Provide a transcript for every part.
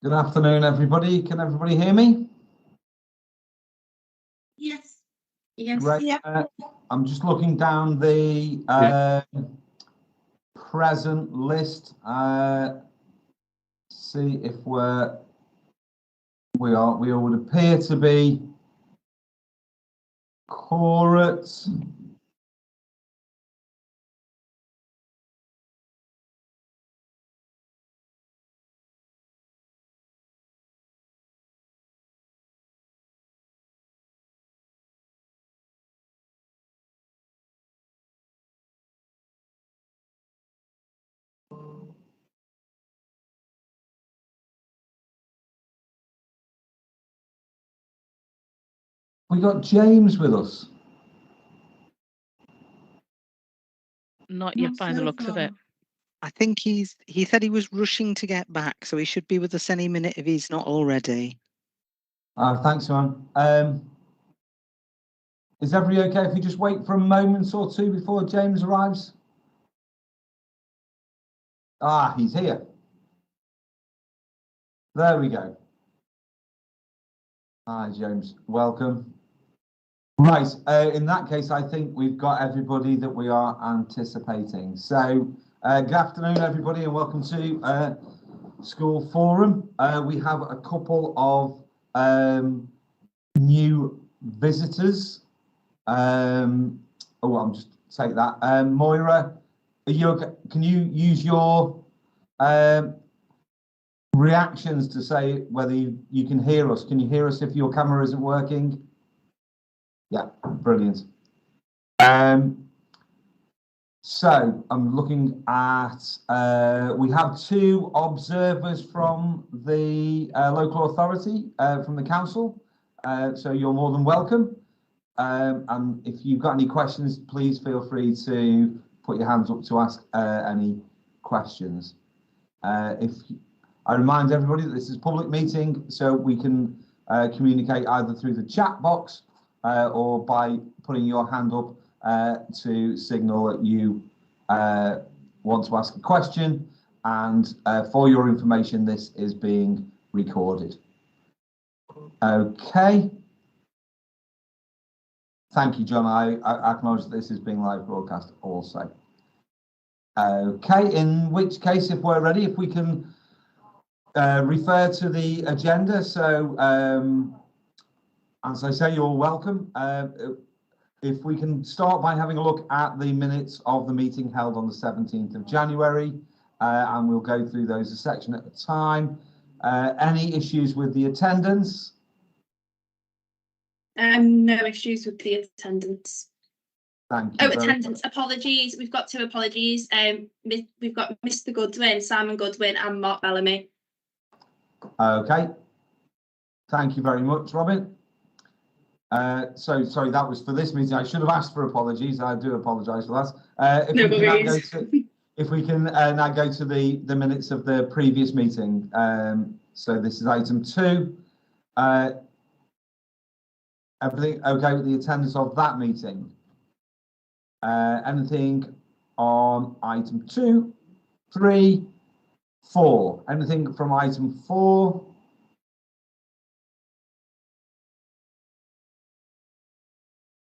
Good afternoon, everybody. Can everybody hear me? Yes. Yes. Great. Yeah. I'm just looking down the present list. See if we would appear to be correct. We got James with us. Not yet by the looks of it. I think he said he was rushing to get back, so he should be with us any minute if he's not already. Thanks, man. Is everybody okay if we just wait for a moment or two before James arrives? He's here. There we go. Hi, James. Welcome. Right. In that case, I think we've got everybody that we are anticipating. So, good afternoon, everybody, and welcome to School Forum. We have a couple of new visitors. I'm just take that. Moira, are you okay? Can you use your reactions to say whether you can hear us? Can you hear us if your camera isn't working? Yeah, brilliant. So I'm looking at, we have two observers from the local authority, from the council. So you're more than welcome. And if you've got any questions, please feel free to put your hands up to ask any questions. I remind everybody that this is a public meeting, so we can communicate either through the chat box or by putting your hand up to signal that you want to ask a question. And for your information, this is being recorded. Okay. Thank you, John. I acknowledge that this is being live broadcast also. Okay, in which case, if we're ready, if we can refer to the agenda. So, as I say, you're welcome. If we can start by having a look at the minutes of the meeting held on the 17th of January, and we'll go through those a section at a time. Any issues with the attendance? No issues with the attendance. Thank you. Attendance. Apologies. We've got two apologies. We've got Mr. Goodwin, Simon Goodwin, and Mark Bellamy. Okay. Thank you very much, Robin. So sorry, that was for this meeting. I should have asked for apologies. I do apologise for that. If we can now go to the minutes of the previous meeting. So this is item 2. Everything okay with the attendance of that meeting? Anything on item 2, 3, 4? Anything from item 4?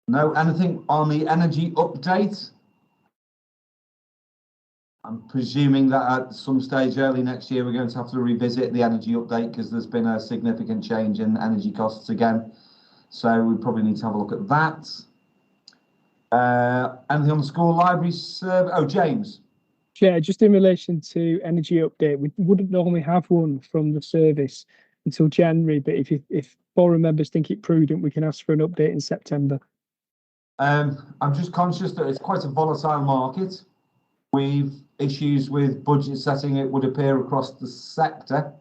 No. Anything on the energy update? I'm presuming that at some stage early next year, we're going to have to revisit the energy update because there's been a significant change in energy costs again. So we probably need to have a look at that. Anything on the school library survey? Oh, James. Yeah, just in relation to energy update, we wouldn't normally have one from the service until January, but if forum members think it prudent, we can ask for an update in September. I'm just conscious that it's quite a volatile market. We've issues with budget setting, it would appear, across the sector.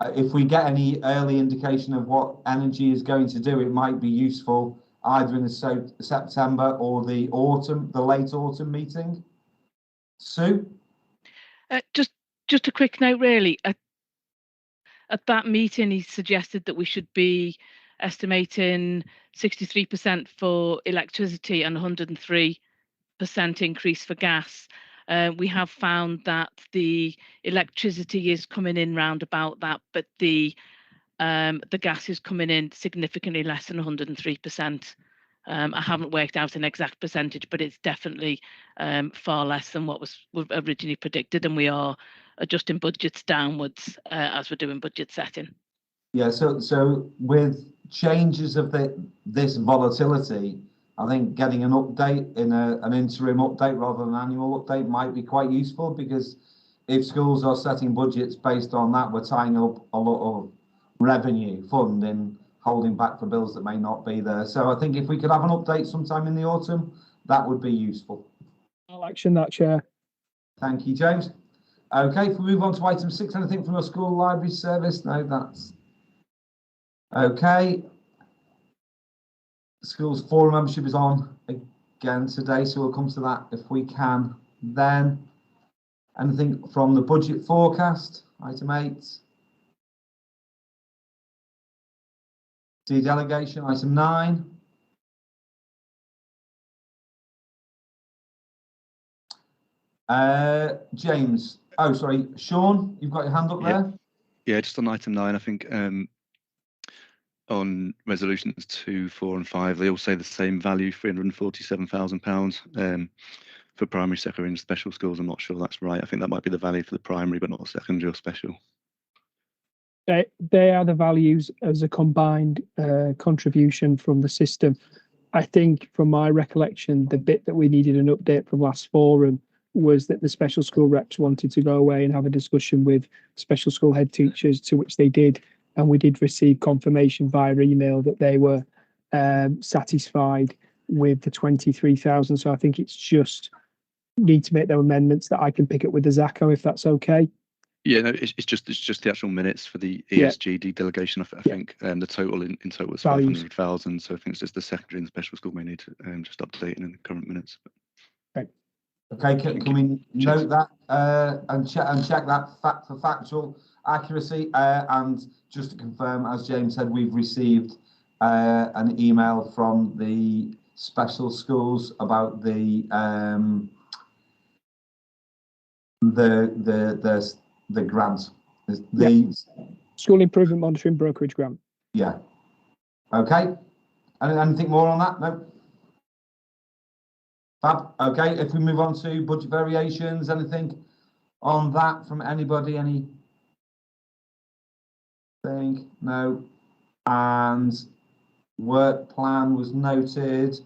If we get any early indication of what energy is going to do, it might be useful either in the September or the late autumn meeting. Sue? Just a quick note, really. At that meeting, he suggested that we should be estimating 63% for electricity and 103% increase for gas. We have found that the electricity is coming in round about that, but the gas is coming in significantly less than 103%. I haven't worked out an exact percentage, but it's definitely far less than what was originally predicted, and we are adjusting budgets downwards as we're doing budget setting. Yeah, so with changes of this volatility, I think getting an update in an interim update rather than an annual update might be quite useful, because if schools are setting budgets based on that, we're tying up a lot of revenue funding, holding back for bills that may not be there. So I think if we could have an update sometime in the autumn, that would be useful. I'll action that, Chair. Thank you, James. Okay, if we move on to item 6, anything from the school library service? No, that's okay. Schools forum membership is on again today, so we'll come to that if we can then. Anything from the budget forecast, item 8? Delegation, item 9. James, oh sorry, Sean, you've got your hand up there. Yeah, just on item 9, I think on resolutions 2, 4 and 5, they all say the same value, £347,000 for primary, secondary and special schools. I'm not sure that's right. I think that might be the value for the primary, but not secondary or special. They are the values as a combined contribution from the system. I think from my recollection, the bit that we needed an update from last forum was that the special school reps wanted to go away and have a discussion with special school head teachers, to which they did. And we did receive confirmation via email that they were satisfied with the 23,000. So I think it's just need to make their amendments that I can pick up with the ZACO, if that's okay. Yeah, no, it's just the actual minutes for the ESG delegation. I think the total in total was 500,000. So I think it's just the secondary and special school may need to just update in the current minutes. Okay, can we note that and check that for factual accuracy? And just to confirm, as James said, we've received an email from the special schools about the grant, the school improvement monitoring brokerage grant. Yeah. Okay. Anything more on that? No. Fab. Okay. If we move on to budget variations, anything on that from anybody? Anything? No. And work plan was noted.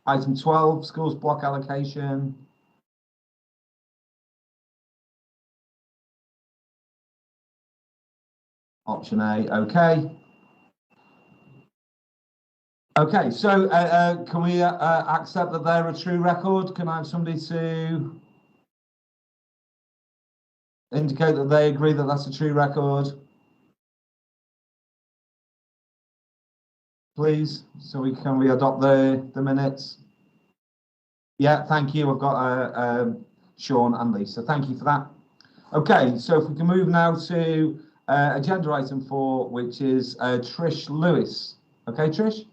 Item 12, schools block allocation. Option A, okay. Okay, so can we accept that they're a true record? Can I have somebody to indicate that they agree that that's a true record? Please, so we adopt the minutes? Yeah, thank you. I've got Sean and Lisa. Thank you for that. Okay, so if we can move now to agenda item 4, which is Trish Lewis. Okay, Trish?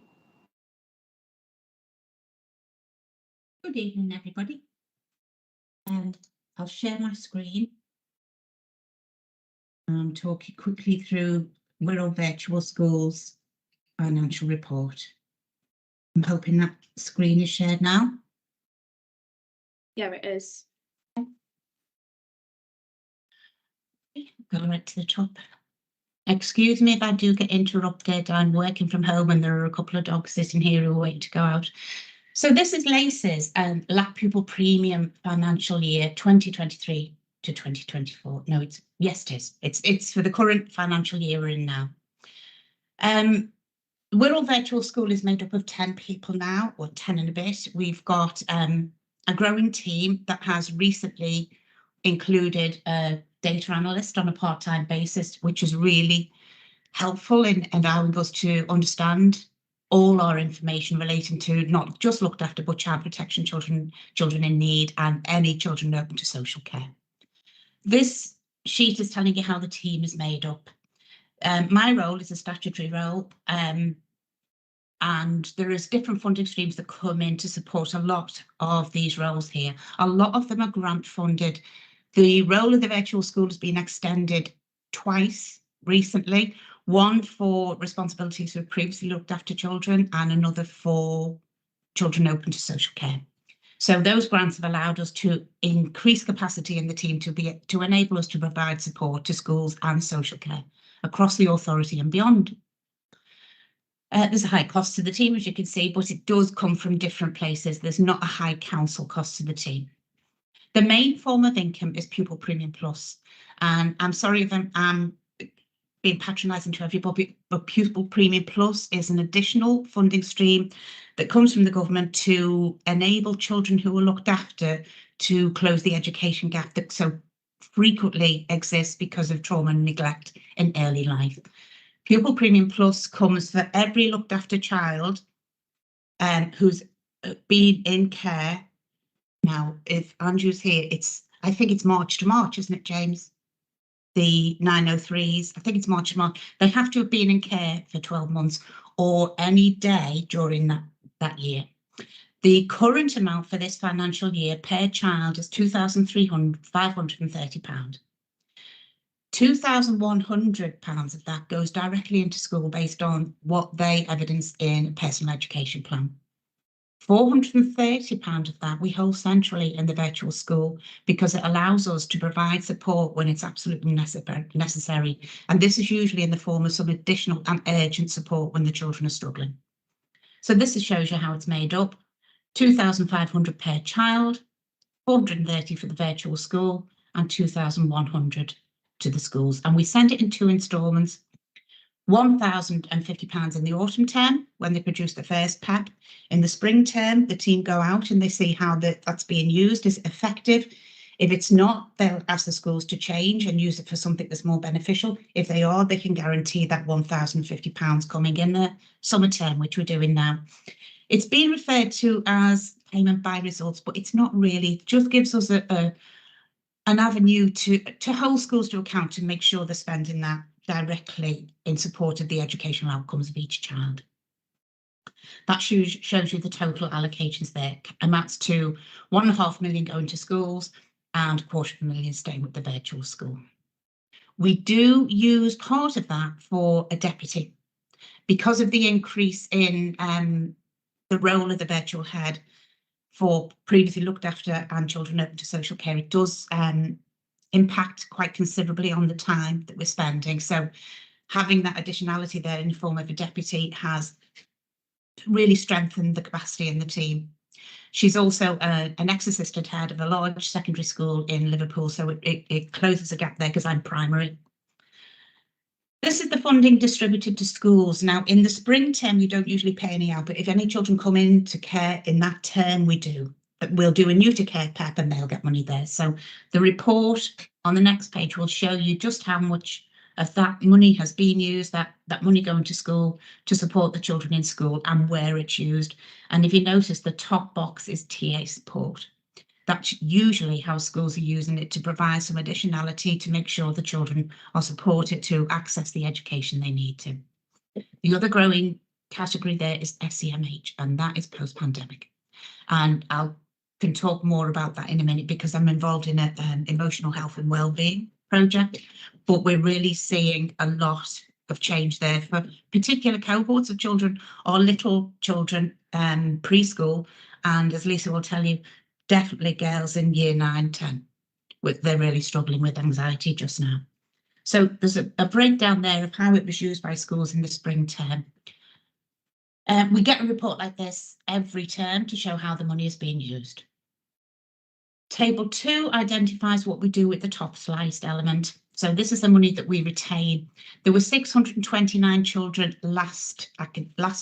Good evening, everybody. I'll share my screen and talk you quickly through Wirral Virtual Schools financial report. I'm hoping that screen is shared now. Yeah, it is. Go right to the top. Excuse me if I do get interrupted. I'm working from home and there are a couple of dogs sitting here who are waiting to go out. So this is LACE's LAP Pupil Premium financial year 2023 to 2024. No, it is. It's for the current financial year we're in now. Wirral Virtual School is made up of 10 people now, or 10 and a bit. We've got a growing team that has recently included a data analyst on a part-time basis, which is really helpful in allowing us to understand all our information relating to not just looked after but child protection children in need and any children open to social care. This sheet is telling you how the team is made up. My role is a statutory role. And there is different funding streams that come in to support a lot of these roles here. A lot of them are grant funded. The role of the virtual school has been extended twice recently, one for responsibilities for previously looked after children and another for children open to social care. So those grants have allowed us to increase capacity in the team to enable us to provide support to schools and social care across the authority and beyond. There's a high cost to the team, as you can see, but it does come from different places. There's not a high council cost to the team. The main form of income is Pupil Premium Plus. And I'm sorry if I'm being patronising to everybody, but Pupil Premium Plus is an additional funding stream that comes from the government to enable children who are looked after to close the education gap that so frequently exists because of trauma and neglect in early life. Pupil Premium Plus comes for every looked after child who's been in care. Now, if Andrew's here, I think it's March to March, isn't it, James? The 903s, I think it's March to March. They have to have been in care for 12 months or any day during that year. The current amount for this financial year per child is £2,530. £2,100 of that goes directly into school based on what they evidence in a personal education plan. £430 of that we hold centrally in the virtual school because it allows us to provide support when it's absolutely necessary. And this is usually in the form of some additional and urgent support when the children are struggling. So this shows you how it's made up. £2,500 per child, £430 for the virtual school and £2,100 to the schools. And we send it in 2 instalments. £1,050 in the autumn term when they produce the first PEP. In the spring term, the team go out and they see how that's being used. Is it effective? If it's not, they'll ask the schools to change and use it for something that's more beneficial. If they are, they can guarantee that £1,050 coming in the summer term, which we're doing now. It's been referred to as payment by results, but it's not really. It just gives us an avenue to hold schools to account and make sure they're spending that directly in support of the educational outcomes of each child. That shows you the total allocations there. Amounts to £1.5 million going to schools and £250,000 staying with the virtual school. We do use part of that for a deputy because of the increase in the role of the virtual head for previously looked after and children open to social care. It does impact quite considerably on the time that we're spending. So having that additionality there in the form of a deputy has really strengthened the capacity in the team. She's also an ex-assistant head of a large secondary school in Liverpool, so it closes a gap there because I'm primary. This is the funding distributed to schools. Now, in the spring term, you don't usually pay any out, but if any children come into care in that term, we do. But we'll do a new to care PEP and they'll get money there. So the report on the next page will show you just how much of that money has been used, that money going to school to support the children in school and where it's used. And if you notice, the top box is TA support. That's usually how schools are using it to provide some additionality to make sure the children are supported to access the education they need to. The other growing category there is SEMH, and that is post-pandemic. And I can talk more about that in a minute because I'm involved in an emotional health and wellbeing project, but we're really seeing a lot of change there for particular cohorts of children or little children, preschool, and as Lisa will tell you, definitely girls in year 9, 10, they're really struggling with anxiety just now. So there's a breakdown there of how it was used by schools in the spring term. We get a report like this every term to show how the money is being used. Table 2 identifies what we do with the top sliced element. So this is the money that we retain. There were 629 children last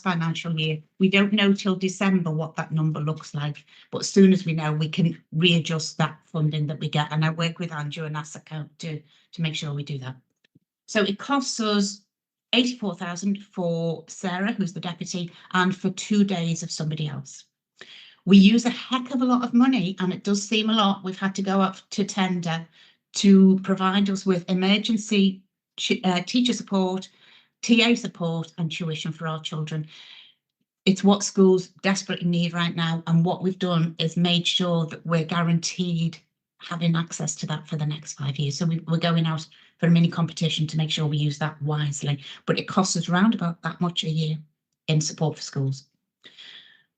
financial year. We don't know till December what that number looks like, but as soon as we know, we can readjust that funding that we get. And I work with Andrew and ASSA to make sure we do that. So it costs us £84,000 for Sarah, who's the deputy, and for 2 days of somebody else. We use a heck of a lot of money, and it does seem a lot. We've had to go up to tender to provide us with emergency teacher support, TA support and tuition for our children. it's what schools desperately need right now. And what we've done is made sure that we're guaranteed having access to that for the next 5 years. So we're going out for a mini competition to make sure we use that wisely. But it costs us around about that much a year in support for schools.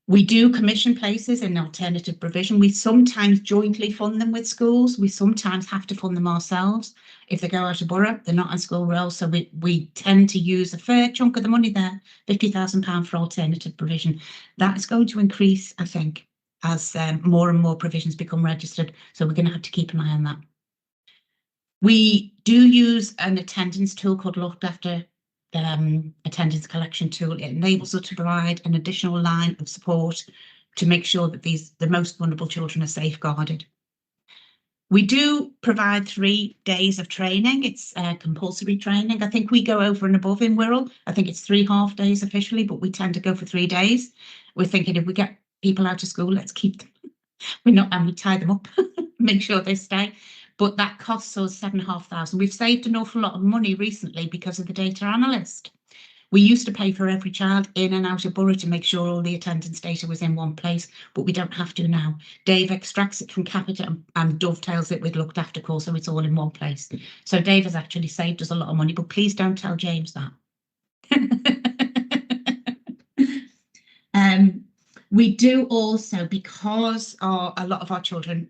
We do commission places in alternative provision. We sometimes jointly fund them with schools. We sometimes have to fund them ourselves. If they go out of borough, they're not on school roll. So we tend to use a fair chunk of the money there, £50,000 for alternative provision. That is going to increase, I think, as more and more provisions become registered. So we're going to have to keep an eye on that. We do use an attendance tool called Looked After attendance collection tool. It enables us to provide an additional line of support to make sure that the most vulnerable children are safeguarded. We do provide 3 days of training. It's compulsory training. I think we go over and above in Wirral. I think it's 3 half days officially, but we tend to go for 3 days. We're thinking if we get people out of school, let's keep them. And we tie them up, make sure they stay. But that costs us £7,500. We've saved an awful lot of money recently because of the data analyst. We used to pay for every child in and out of borough to make sure all the attendance data was in one place, but we don't have to now. Dave extracts it from Capita and dovetails it with Looked After Call, so it's all in one place. So Dave has actually saved us a lot of money, but please don't tell James that. We do also, because a lot of our children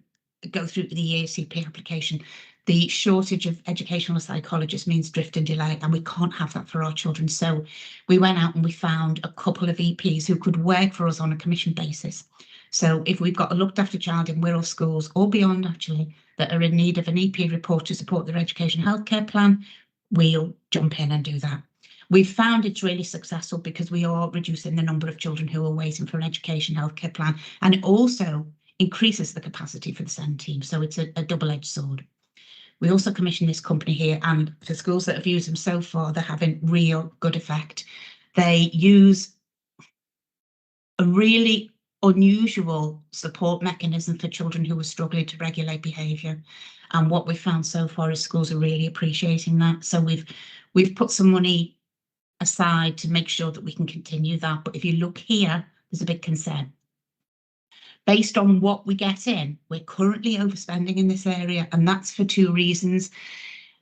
go through the EACP application, the shortage of educational psychologists means drift and delay, and we can't have that for our children. So we went out and we found a couple of EPs who could work for us on a commission basis. So if we've got a looked after child in Wirral schools or beyond actually that are in need of an EP report to support their education healthcare plan, we'll jump in and do that. We've found it's really successful because we are reducing the number of children who are waiting for an education healthcare plan, and it also increases the capacity for the SEND team. So it's a double-edged sword. We also commission this company here, and for schools that have used them so far, they're having real good effect. They use a really unusual support mechanism for children who are struggling to regulate behaviour. And what we've found so far is schools are really appreciating that. So we've put some money aside to make sure that we can continue that. But if you look here, there's a big concern. Based on what we get in, we're currently overspending in this area, and that's for 2 reasons.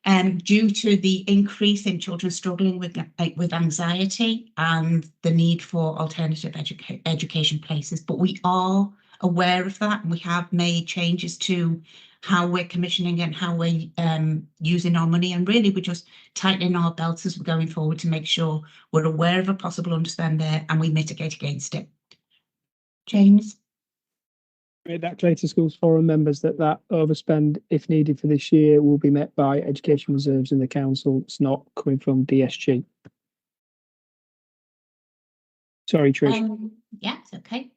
Due to the increase in children struggling with anxiety and the need for alternative education places. But we are aware of that, and we have made changes to how we're commissioning and how we're using our money, and really we're just tightening our belts as we're going forward to make sure we're aware of a possible underspend there and we mitigate against it. James? Made that clear to Schools Forum members that overspend, if needed for this year, will be met by education reserves in the council. It's not coming from DSG. Sorry, Trish. Yeah, it's okay.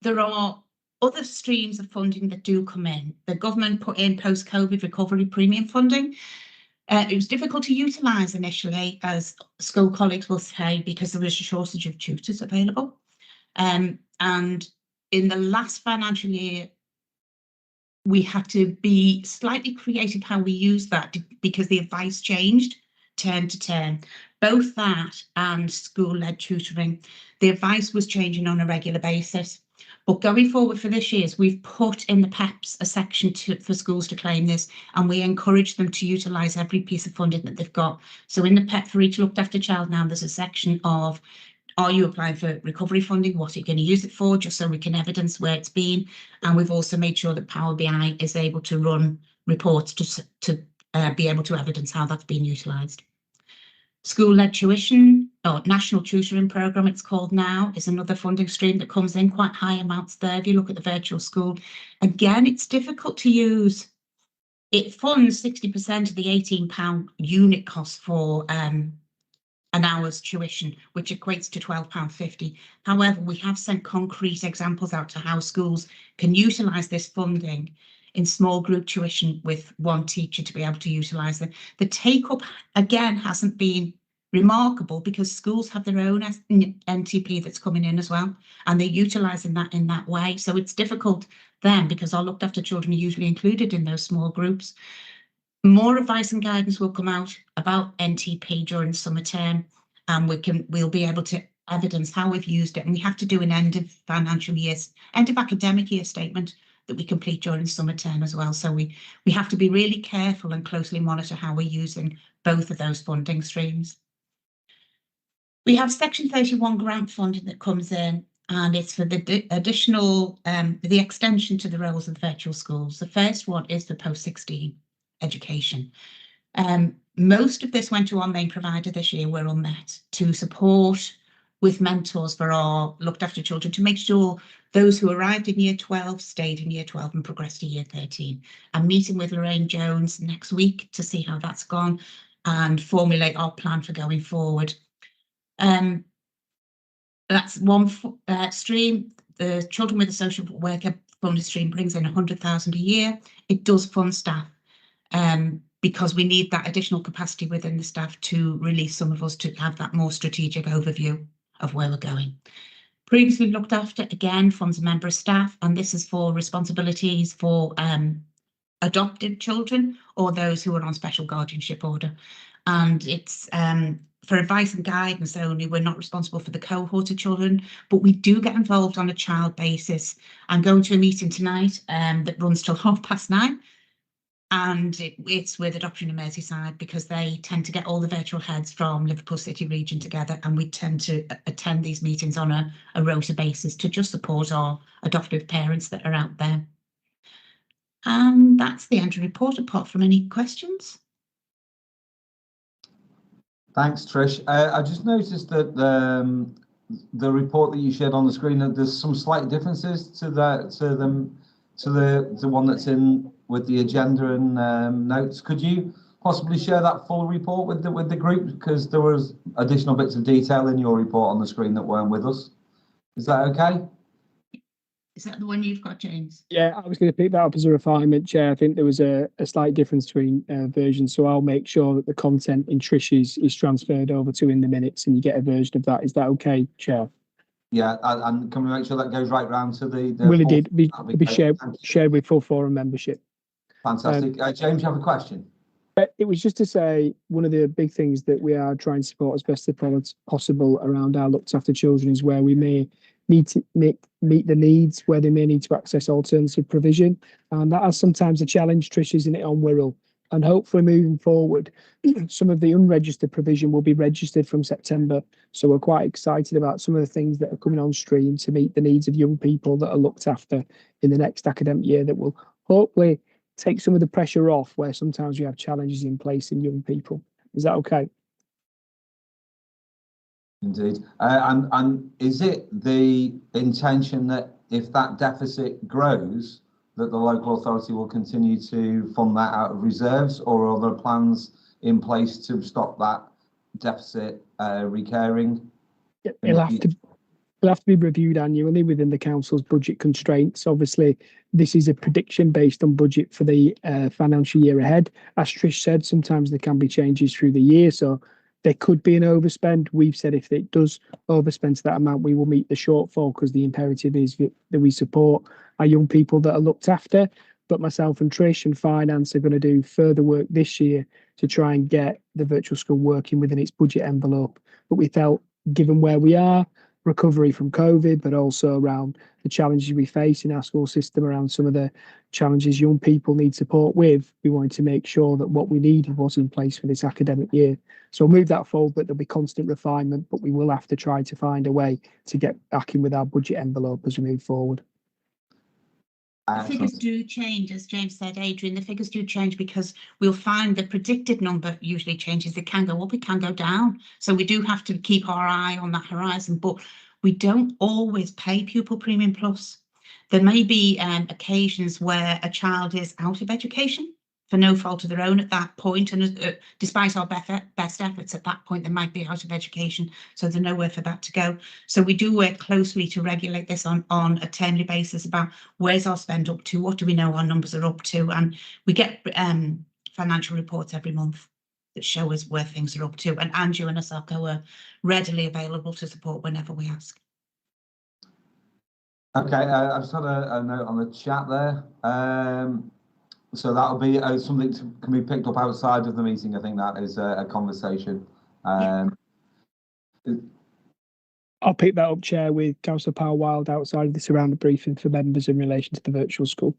There are other streams of funding that do come in. The government put in post-COVID recovery premium funding. It was difficult to utilise initially, as school colleagues will say, because there was a shortage of tutors available. And in the last financial year, we had to be slightly creative how we use that because the advice changed term to term. Both that and school-led tutoring, the advice was changing on a regular basis. But going forward for this year, we've put in the PEPs a section for schools to claim this, and we encourage them to utilise every piece of funding that they've got. So in the PEP for each looked after child now, there's a section of, are you applying for recovery funding? What are you going to use it for? Just so we can evidence where it's been. And we've also made sure that Power BI is able to run reports to be able to evidence how that's been utilised. School-led tuition, or National Tutoring Programme it's called now, is another funding stream that comes in quite high amounts there. If you look at the virtual school, again, it's difficult to use. It funds 60% of the £18 unit cost for an hour's tuition, which equates to £12.50. However, we have sent concrete examples out to how schools can utilise this funding in small group tuition with one teacher to be able to utilise it. The take-up, again, hasn't been remarkable because schools have their own NTP that's coming in as well, and they're utilising that in that way. So it's difficult then because our looked after children are usually included in those small groups. More advice and guidance will come out about NTP during the summer term, and we'll be able to evidence how we've used it, and we have to do an end of academic year statement that we complete during summer term as well. So we have to be really careful and closely monitor how we're using both of those funding streams. We have Section 31 grant funding that comes in, and it's for the additional, the extension to the roles of the virtual schools. The first one is for post-16 education. Most of this went to our main provider this year, Wirral Met, to support with mentors for our looked after children, to make sure those who arrived in year 12 stayed in year 12 and progressed to year 13. I'm meeting with Lorraine Jones next week to see how that's gone and formulate our plan for going forward. That's one stream. The children with a social worker funded stream brings in 100,000 a year. It does fund staff because we need that additional capacity within the staff to release some of us to have that more strategic overview of where we're going. Previously looked after, again, funds a member of staff, and this is for responsibilities for adopted children or those who are on special guardianship order. And it's for advice and guidance only. We're not responsible for the cohort of children, but we do get involved on a child basis. I'm going to a meeting tonight that runs till 9:30. And it's with Adoption in Merseyside, because they tend to get all the virtual heads from Liverpool City region together, and we tend to attend these meetings on a rota basis to just support our adoptive parents that are out there. And that's the end of the report, apart from any questions. Thanks, Trish. I just noticed that the report that you shared on the screen, that there's some slight differences to the one that's in with the agenda and notes. Could you possibly share that full report with the group, because there was additional bits of detail in your report on the screen that weren't with us? Is that okay? Is that the one you've got, James? Yeah, I was going to pick that up as a refinement, Chair. I think there was a slight difference between versions, so I'll make sure that the content in Trish's is transferred over to in the minutes, and you get a version of that. Is that okay, Chair? Yeah, and can we make sure that goes right round to the Will it be shared with full forum membership? Fantastic. James, you have a question? It was just to say, one of the big things that we are trying to support as best as possible around our looked after children is where we may need to meet the needs, where they may need to access alternative provision. And that is sometimes a challenge, Trish, isn't it, on Wirral? And hopefully moving forward, some of the unregistered provision will be registered from September. So we're quite excited about some of the things that are coming on stream to meet the needs of young people that are looked after in the next academic year, that will hopefully take some of the pressure off where sometimes we have challenges in place in young people. Is that okay? Indeed. And is it the intention that if that deficit grows, that the local authority will continue to fund that out of reserves, or are there plans in place to stop that deficit recurring? It'll have to be reviewed annually within the council's budget constraints. Obviously, this is a prediction based on budget for the financial year ahead. As Trish said, sometimes there can be changes through the year, so there could be an overspend. We've said if it does overspend to that amount, we will meet the shortfall, because the imperative is that we support our young people that are looked after. But myself and Trish and finance are going to do further work this year to try and get the virtual school working within its budget envelope. But we felt, given where we are, recovery from COVID, but also around the challenges we face in our school system, around some of the challenges young people need support with, we wanted to make sure that what we needed was in place for this academic year. So we'll move that forward, but there'll be constant refinement, but we will have to try to find a way to get back in with our budget envelope as we move forward. The figures do change, as James said, Adrian, the figures do change because we'll find the predicted number usually changes. It can go up, it can go down. So we do have to keep our eye on that horizon, but we don't always pay Pupil Premium Plus. There may be occasions where a child is out of education for no fault of their own at that point, and despite our best efforts at that point, they might be out of education, so there's nowhere for that to go. So we do work closely to regulate this on a timely basis about where's our spend up to, what do we know our numbers are up to, and we get financial reports every month that show us where things are up to, and Andrew and Asako are readily available to support whenever we ask. Okay, I just had a note on the chat there. So that'll be something can be picked up outside of the meeting. I think that is a conversation. I'll pick that up, Chair, with Councillor Powell-Wild outside of this around the briefing for members in relation to the virtual school.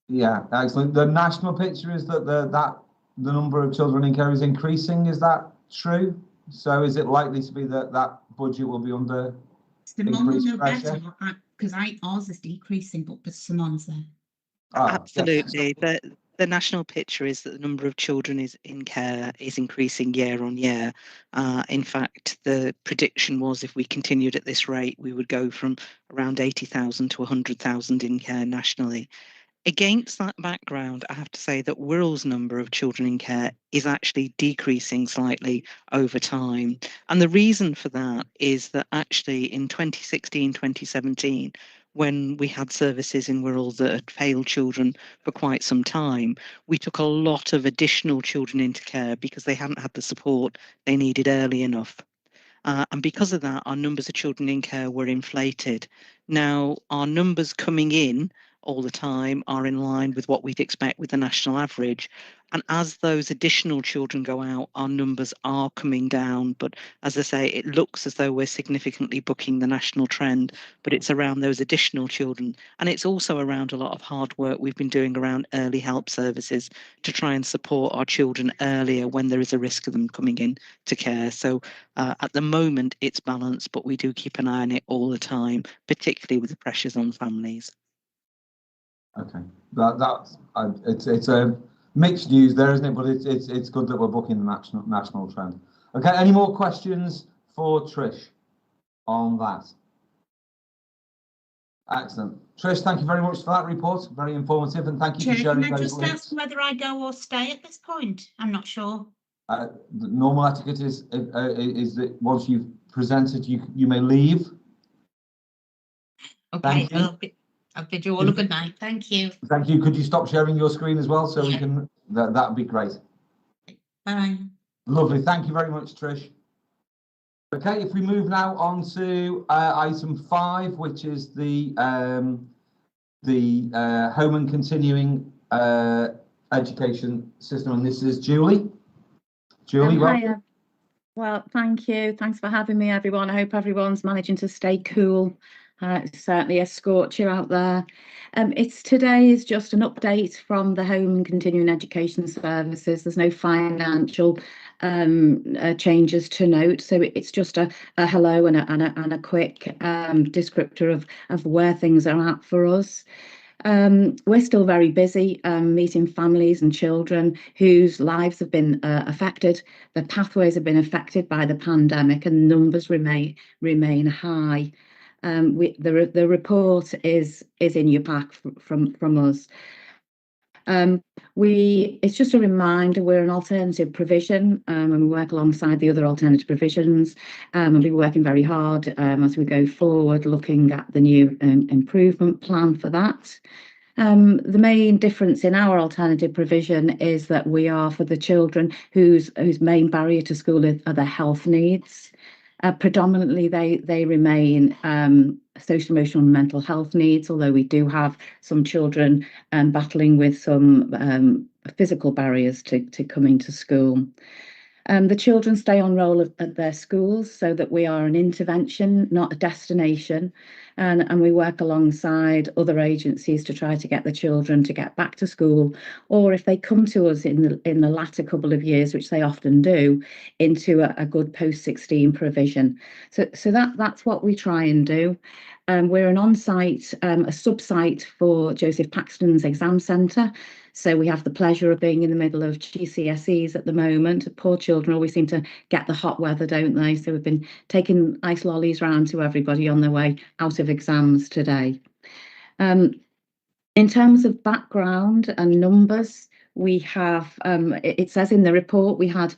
Yeah, excellent. The national picture is that the number of children in care is increasing. Is that true? So is it likely to be that that budget will be under Simone will increased know pressure? better because ours is decreasing, but Simone's there. Oh, Absolutely. The national picture is that the number of children in care is increasing year on year. In fact, the prediction was if we continued at this rate, we would go from around 80,000 to 100,000 in care nationally. Against that background, I have to say that Wirral's number of children in care is actually decreasing slightly over time. And the reason for that is that actually in 2016, 2017, when we had services in Wirral that had failed children for quite some time, we took a lot of additional children into care because they hadn't had the support they needed early enough. And because of that, our numbers of children in care were inflated. Now, our numbers coming in all the time are in line with what we'd expect with the national average. And as those additional children go out, our numbers are coming down. But as I say, it looks as though we're significantly bucking the national trend, but it's around those additional children. And it's also around a lot of hard work we've been doing around early help services to try and support our children earlier when there is a risk of them coming in to care. So at the moment, it's balanced, but we do keep an eye on it all the time, particularly with the pressures on families. Okay, it's a mixed news there, isn't it? But it's good that we're booking the national trend. Okay, any more questions for Trish on that? Excellent. Trish, thank you very much for that report. Very informative, and thank you for sharing Can I those just links. ask whether I go or stay at this point? I'm not sure. The normal etiquette is that once you've presented, you may leave. Okay, Thank you. I'll bid you all a good night. Thank you. Thank you. Could you stop sharing your screen as well so we Yeah. can? That would be great. Bye. Lovely. Thank you very much, Trish. Okay, if we move now on to item 5, which is the home and continuing education system, and this is Julie. Julie, welcome. Well, thank you. Thanks for having me, everyone. I hope everyone's managing to stay cool. It's certainly a scorcher out there. Today is just an update from the Home and Continuing Education Services. There's no financial changes to note, so it's just a hello and a quick descriptor of where things are at for us. We're still very busy meeting families and children whose lives have been affected. The pathways have been affected by the pandemic, and numbers remain high. The report is in your pack from us. It's just a reminder we're an alternative provision, and we work alongside the other alternative provisions, and we'll be working very hard as we go forward, looking at the new improvement plan for that. The main difference in our alternative provision is that we are for the children whose main barrier to school are their health needs. Predominantly, they remain social, emotional and mental health needs, although we do have some children battling with some physical barriers to coming to school. The children stay on roll at their schools, so that we are an intervention, not a destination, and we work alongside other agencies to try to get the children to get back to school, or if they come to us in the latter couple of years, which they often do, into a good post-16 provision. So that's what we try and do. We're an on-site, a sub-site for Joseph Paxton's exam centre. So we have the pleasure of being in the middle of GCSEs at the moment. Poor children always seem to get the hot weather, don't they? So we've been taking ice lollies round to everybody on their way out of exams today. In terms of background and numbers, we have, it says in the report, we had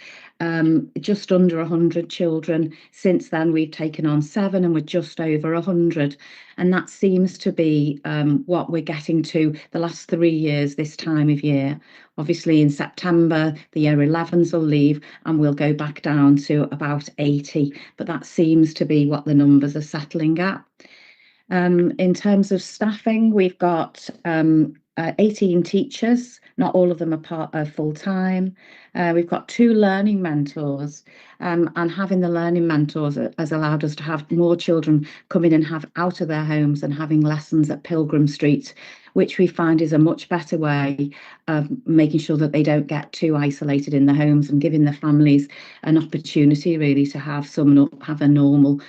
just under 100 children. Since then, we've taken on 7 and we're just over 100. And that seems to be what we're getting to the last 3 years this time of year. Obviously, in September, the year 11s will leave and we'll go back down to about 80. But that seems to be what the numbers are settling at. In terms of staffing, we've got 18 teachers Not all of them are full-time. We've got 2 learning mentors, and having the learning mentors has allowed us to have more children come in and have out of their homes and having lessons at Pilgrim Street, which we find is a much better way of making sure that they don't get too isolated in the homes and giving the families an opportunity really to have a normal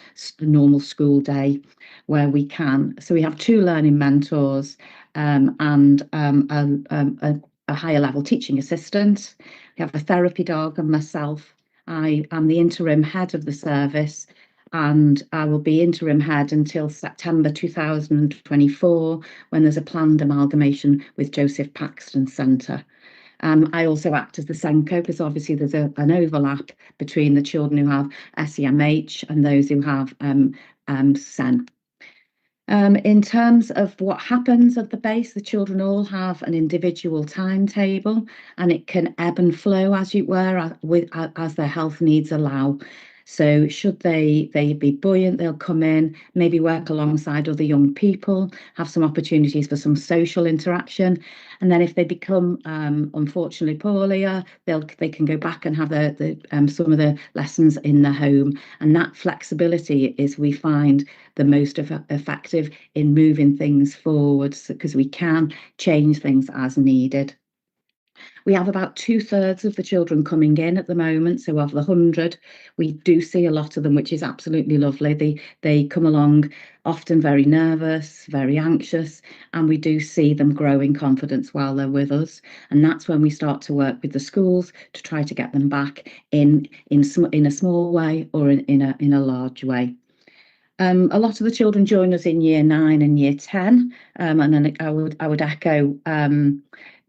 school day where we can. So we have 2 learning mentors and a higher level teaching assistant. We have a therapy dog and myself. I am the interim head of the service, and I will be interim head until September 2024, when there's a planned amalgamation with Joseph Paxton Centre. I also act as the SENCO because obviously there's an overlap between the children who have SEMH and those who have SEN. In terms of what happens at the base, the children all have an individual timetable, and it can ebb and flow, as it were, as their health needs allow. So should they be buoyant, they'll come in, maybe work alongside other young people, have some opportunities for some social interaction. And then if they become unfortunately poorlier, they can go back and have some of the lessons in the home. And that flexibility is, we find, the most effective in moving things forward, because we can change things as needed. We have about 2/3 of the children coming in at the moment. So of the 100, we do see a lot of them, which is absolutely lovely. They come along often very nervous, very anxious, and we do see them grow in confidence while they're with us. And that's when we start to work with the schools to try to get them back in a small way or in a large way. A lot of the children join us in year 9 and year 10, and then I would echo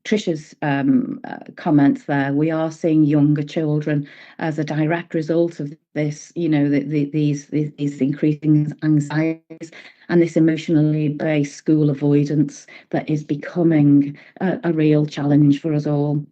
Trisha's comments there. We are seeing younger children as a direct result of this, these increasing anxieties and this emotionally based school avoidance that is becoming a real challenge for us all.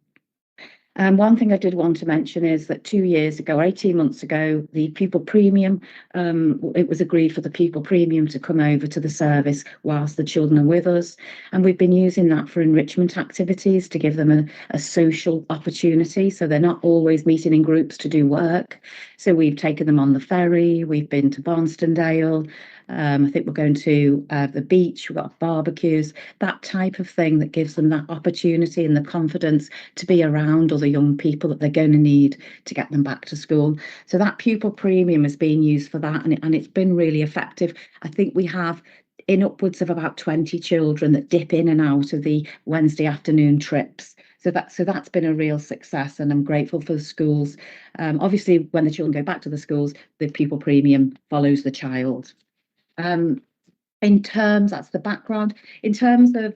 One thing I did want to mention is that 2 years ago, 18 months ago, the Pupil Premium, it was agreed for the Pupil Premium to come over to the service whilst the children are with us. And we've been using that for enrichment activities to give them a social opportunity. So they're not always meeting in groups to do work. So we've taken them on the ferry, we've been to Barnstondale, I think we're going to the beach, we've got barbecues, that type of thing that gives them that opportunity and the confidence to be around other young people that they're going to need to get them back to school. So that Pupil Premium is being used for that, and it's been really effective. I think we have in upwards of about 20 children that dip in and out of the Wednesday afternoon trips. So that's been a real success, and I'm grateful for the schools. Obviously, when the children go back to the schools, the Pupil Premium follows the child. That's the background. In terms of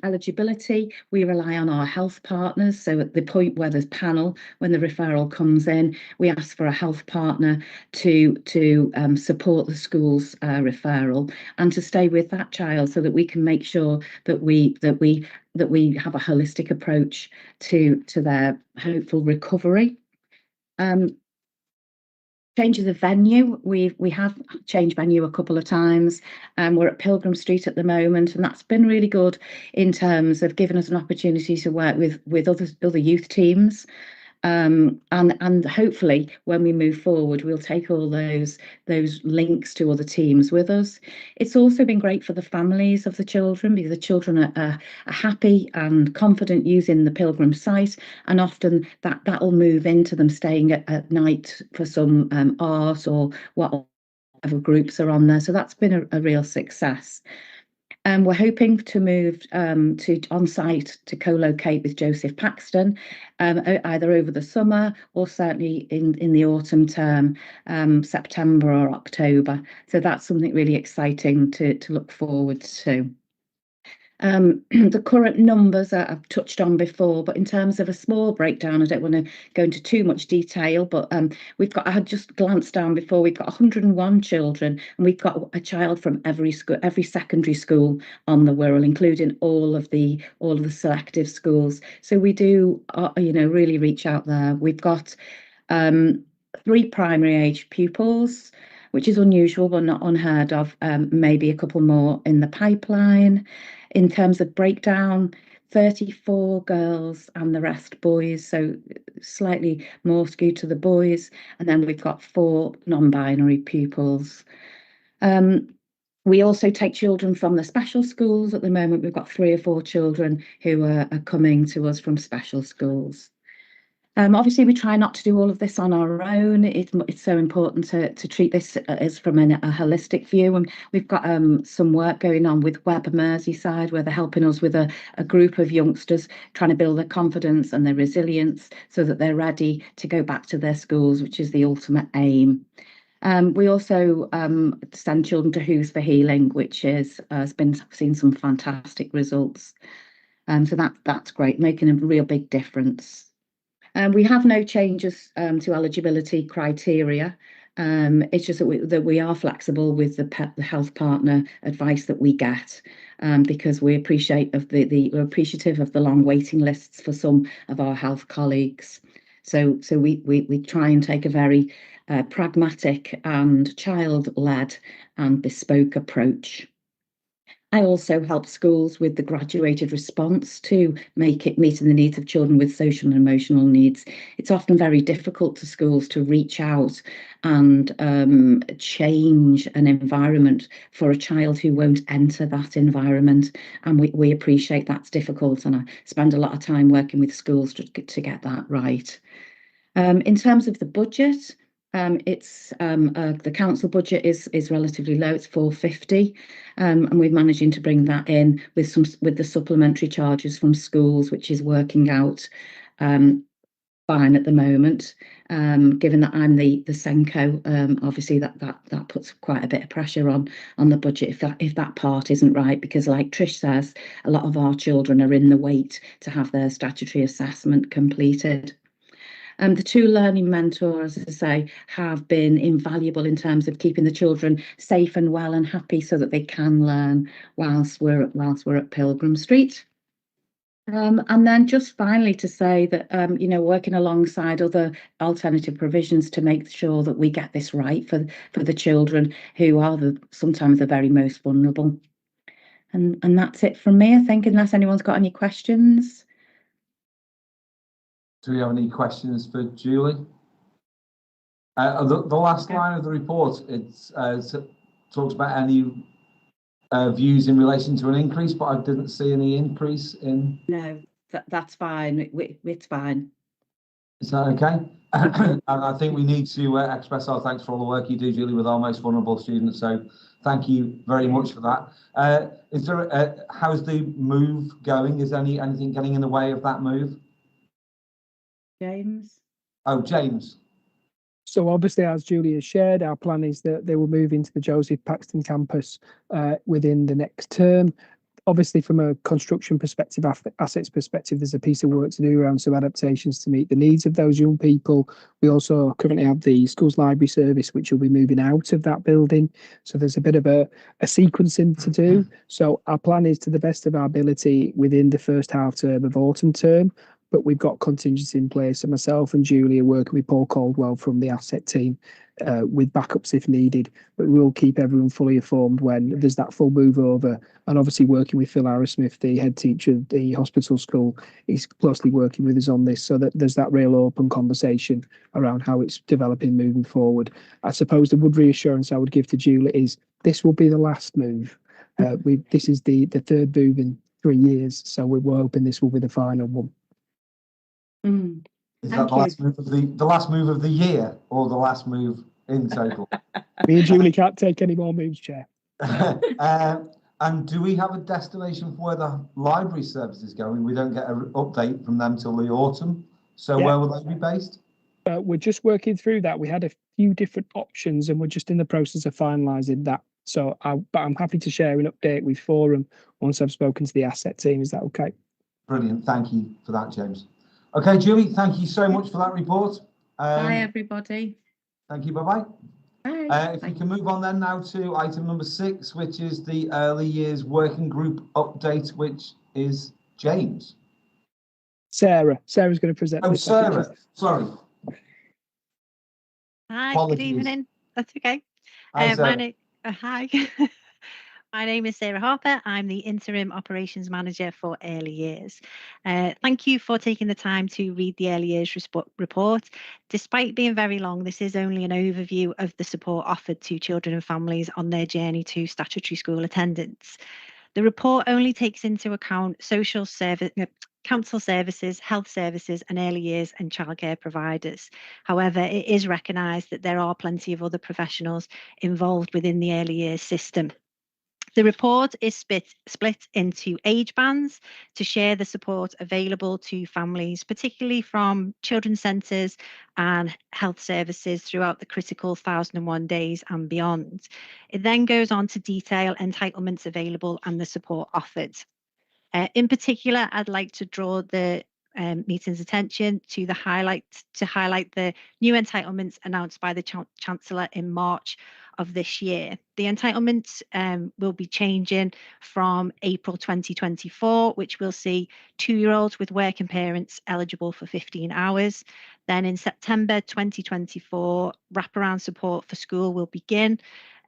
eligibility, we rely on our health partners. So at the point where there's panel, when the referral comes in, we ask for a health partner to support the school's referral and to stay with that child, so that we can make sure that we have a holistic approach to their hopeful recovery. Changes of venue, we have changed venue a couple of times. We're at Pilgrim Street at the moment, and that's been really good in terms of giving us an opportunity to work with other youth teams. And hopefully when we move forward, we'll take all those links to other teams with us. It's also been great for the families of the children, because the children are happy and confident using the Pilgrim site, and often that'll move into them staying at night for some art or whatever groups are on there. So that's been a real success. We're hoping to move to on-site to co-locate with Joseph Paxton, either over the summer or certainly in the autumn term, September or October. So that's something really exciting to look forward to. The current numbers I've touched on before, but in terms of a small breakdown, I don't want to go into too much detail, but I had just glanced down before, we've got 101 children, and we've got a child from every secondary school on the Wirral, including all of the selective schools. So we do, really reach out there. We've got 3 primary age pupils, which is unusual but not unheard of. Maybe a couple more in the pipeline. In terms of breakdown, 34 girls and the rest boys, so slightly more skewed to the boys. And then we've got 4 non-binary pupils. We also take children from the special schools. At the moment, we've got 3 or 4 children who are coming to us from special schools. Obviously, we try not to do all of this on our own. It's so important to treat this as from a holistic view. And we've got some work going on with Web Merseyside, where they're helping us with a group of youngsters trying to build their confidence and their resilience so that they're ready to go back to their schools, which is the ultimate aim. We also send children to Who's for Healing, which has seen some fantastic results. So that's great, making a real big difference. We have no changes to eligibility criteria. It's just that we are flexible with the health partner advice that we get, because we appreciate we're appreciative of the long waiting lists for some of our health colleagues. So we try and take a very pragmatic and child-led and bespoke approach. I also help schools with the graduated response to make it meeting the needs of children with social and emotional needs. It's often very difficult to schools to reach out and change an environment for a child who won't enter that environment. And we appreciate that's difficult, and I spend a lot of time working with schools to get that right. In terms of the budget, the council budget is relatively low. It's 450, and we're managing to bring that in with the supplementary charges from schools, which is working out fine at the moment. Given that I'm the Senko, obviously that puts quite a bit of pressure on the budget if that part isn't right, because like Trish says, a lot of our children are in the wait to have their statutory assessment completed. The 2 learning mentors, as I say, have been invaluable in terms of keeping the children safe and well and happy so that they can learn whilst we're at Pilgrim Street. And then just finally to say that, working alongside other alternative provisions to make sure that we get this right for the children who are sometimes the very most vulnerable. And that's it from me, I think, unless anyone's got any questions. Do we have any questions for Julie? The last line of the report, it talks about any views in relation to an increase, but I didn't see any increase in. No, that's fine. It's fine. Is that okay? And I think we need to express our thanks for all the work you do, Julie, with our most vulnerable students. So thank you very much for that. Is there how's the move going? Is anything getting in the way of that move? James? Oh, James. So obviously, as Julie has shared, our plan is that they will move into the Joseph Paxton campus within the next term. Obviously, from a construction perspective, assets perspective, there's a piece of work to do around some adaptations to meet the needs of those young people. We also currently have the schools library service, which will be moving out of that building. So there's a bit of a sequencing to do. So our plan is, to the best of our ability, within the first half term of autumn term, but we've got contingency in place. And myself and Julie are working with Paul Caldwell from the asset team with backups if needed. But we'll keep everyone fully informed when there's that full move over. And obviously working with Phil Arrowsmith, the head teacher of the hospital school, is closely working with us on this, so that there's that real open conversation around how it's developing moving forward. I suppose the wood reassurance I would give to Julie is this will be the last move. This is the third move in 3 years, so we're hoping this will be the final one. Is that the last move of the year, or the last move in total? Me and Julie can't take any more moves, Chair. And do we have a destination for where the library service is going? We don't get an update from them till the autumn. So yeah. Where will they be based? We're just working through that. We had a few different options, and we're just in the process of finalising that. So, but I'm happy to share an update with Forum once I've spoken to the asset team. Is that okay? Brilliant. Thank you for that, James. Okay, Julie, thank you so much for that report. Bye, everybody. Thank you. Bye-bye. Bye. If we can move on then now to item number 6, which is the early years working group update, which is James. Sarah's going to present. Oh, Sarah, sorry. Hi, Apologies. Good evening. That's okay. Hi, Hi. My name is Sarah Harper. I'm the Interim Operations Manager for Early Years. Thank you for taking the time to read the Early Years report. Despite being very long, this is only an overview of the support offered to children and families on their journey to statutory school attendance. The report only takes into account social service, council services, health services and early years and childcare providers. However, it is recognised that there are plenty of other professionals involved within the early years system. The report is split into age bands to share the support available to families, particularly from children's centres and health services throughout the critical 1001 days and beyond. It then goes on to detail entitlements available and the support offered. In particular, I'd like to draw the meeting's attention to highlight the new entitlements announced by the Chancellor in March of this year. The entitlements will be changing from April 2024, which will see 2-year-olds with working parents eligible for 15 hours. Then in September 2024, wraparound support for school will begin,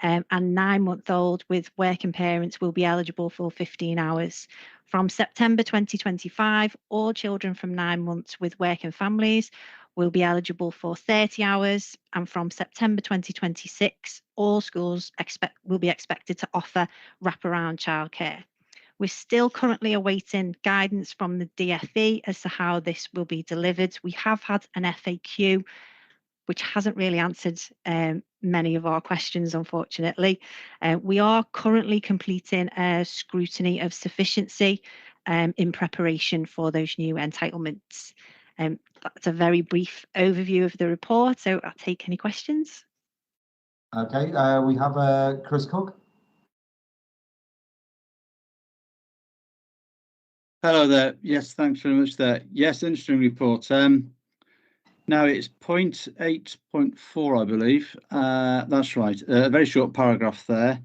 and 9-month-old with working parents will be eligible for 15 hours. From September 2025, all children from 9 months with working families will be eligible for 30 hours, and from September 2026, all schools will be expected to offer wraparound childcare. We're still currently awaiting guidance from the DfE as to how this will be delivered. We have had an FAQ, which hasn't really answered many of our questions, unfortunately. We are currently completing a scrutiny of sufficiency in preparation for those new entitlements. That's a very brief overview of the report, so I'll take any questions. Okay, we have Chris Cook. Hello there. Yes, thanks very much there. Yes, interesting report. Now it's 0.8.4, I believe. That's right. A very short paragraph there.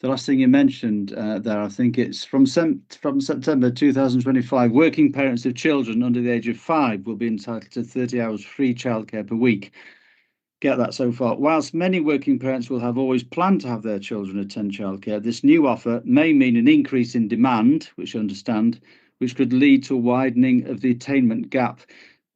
The last thing you mentioned there, I think it's from September 2025, working parents of children under the age of 5 will be entitled to 30 hours free childcare per week. Get that so far. Whilst many working parents will have always planned to have their children attend childcare, this new offer may mean an increase in demand, which I understand, which could lead to a widening of the attainment gap.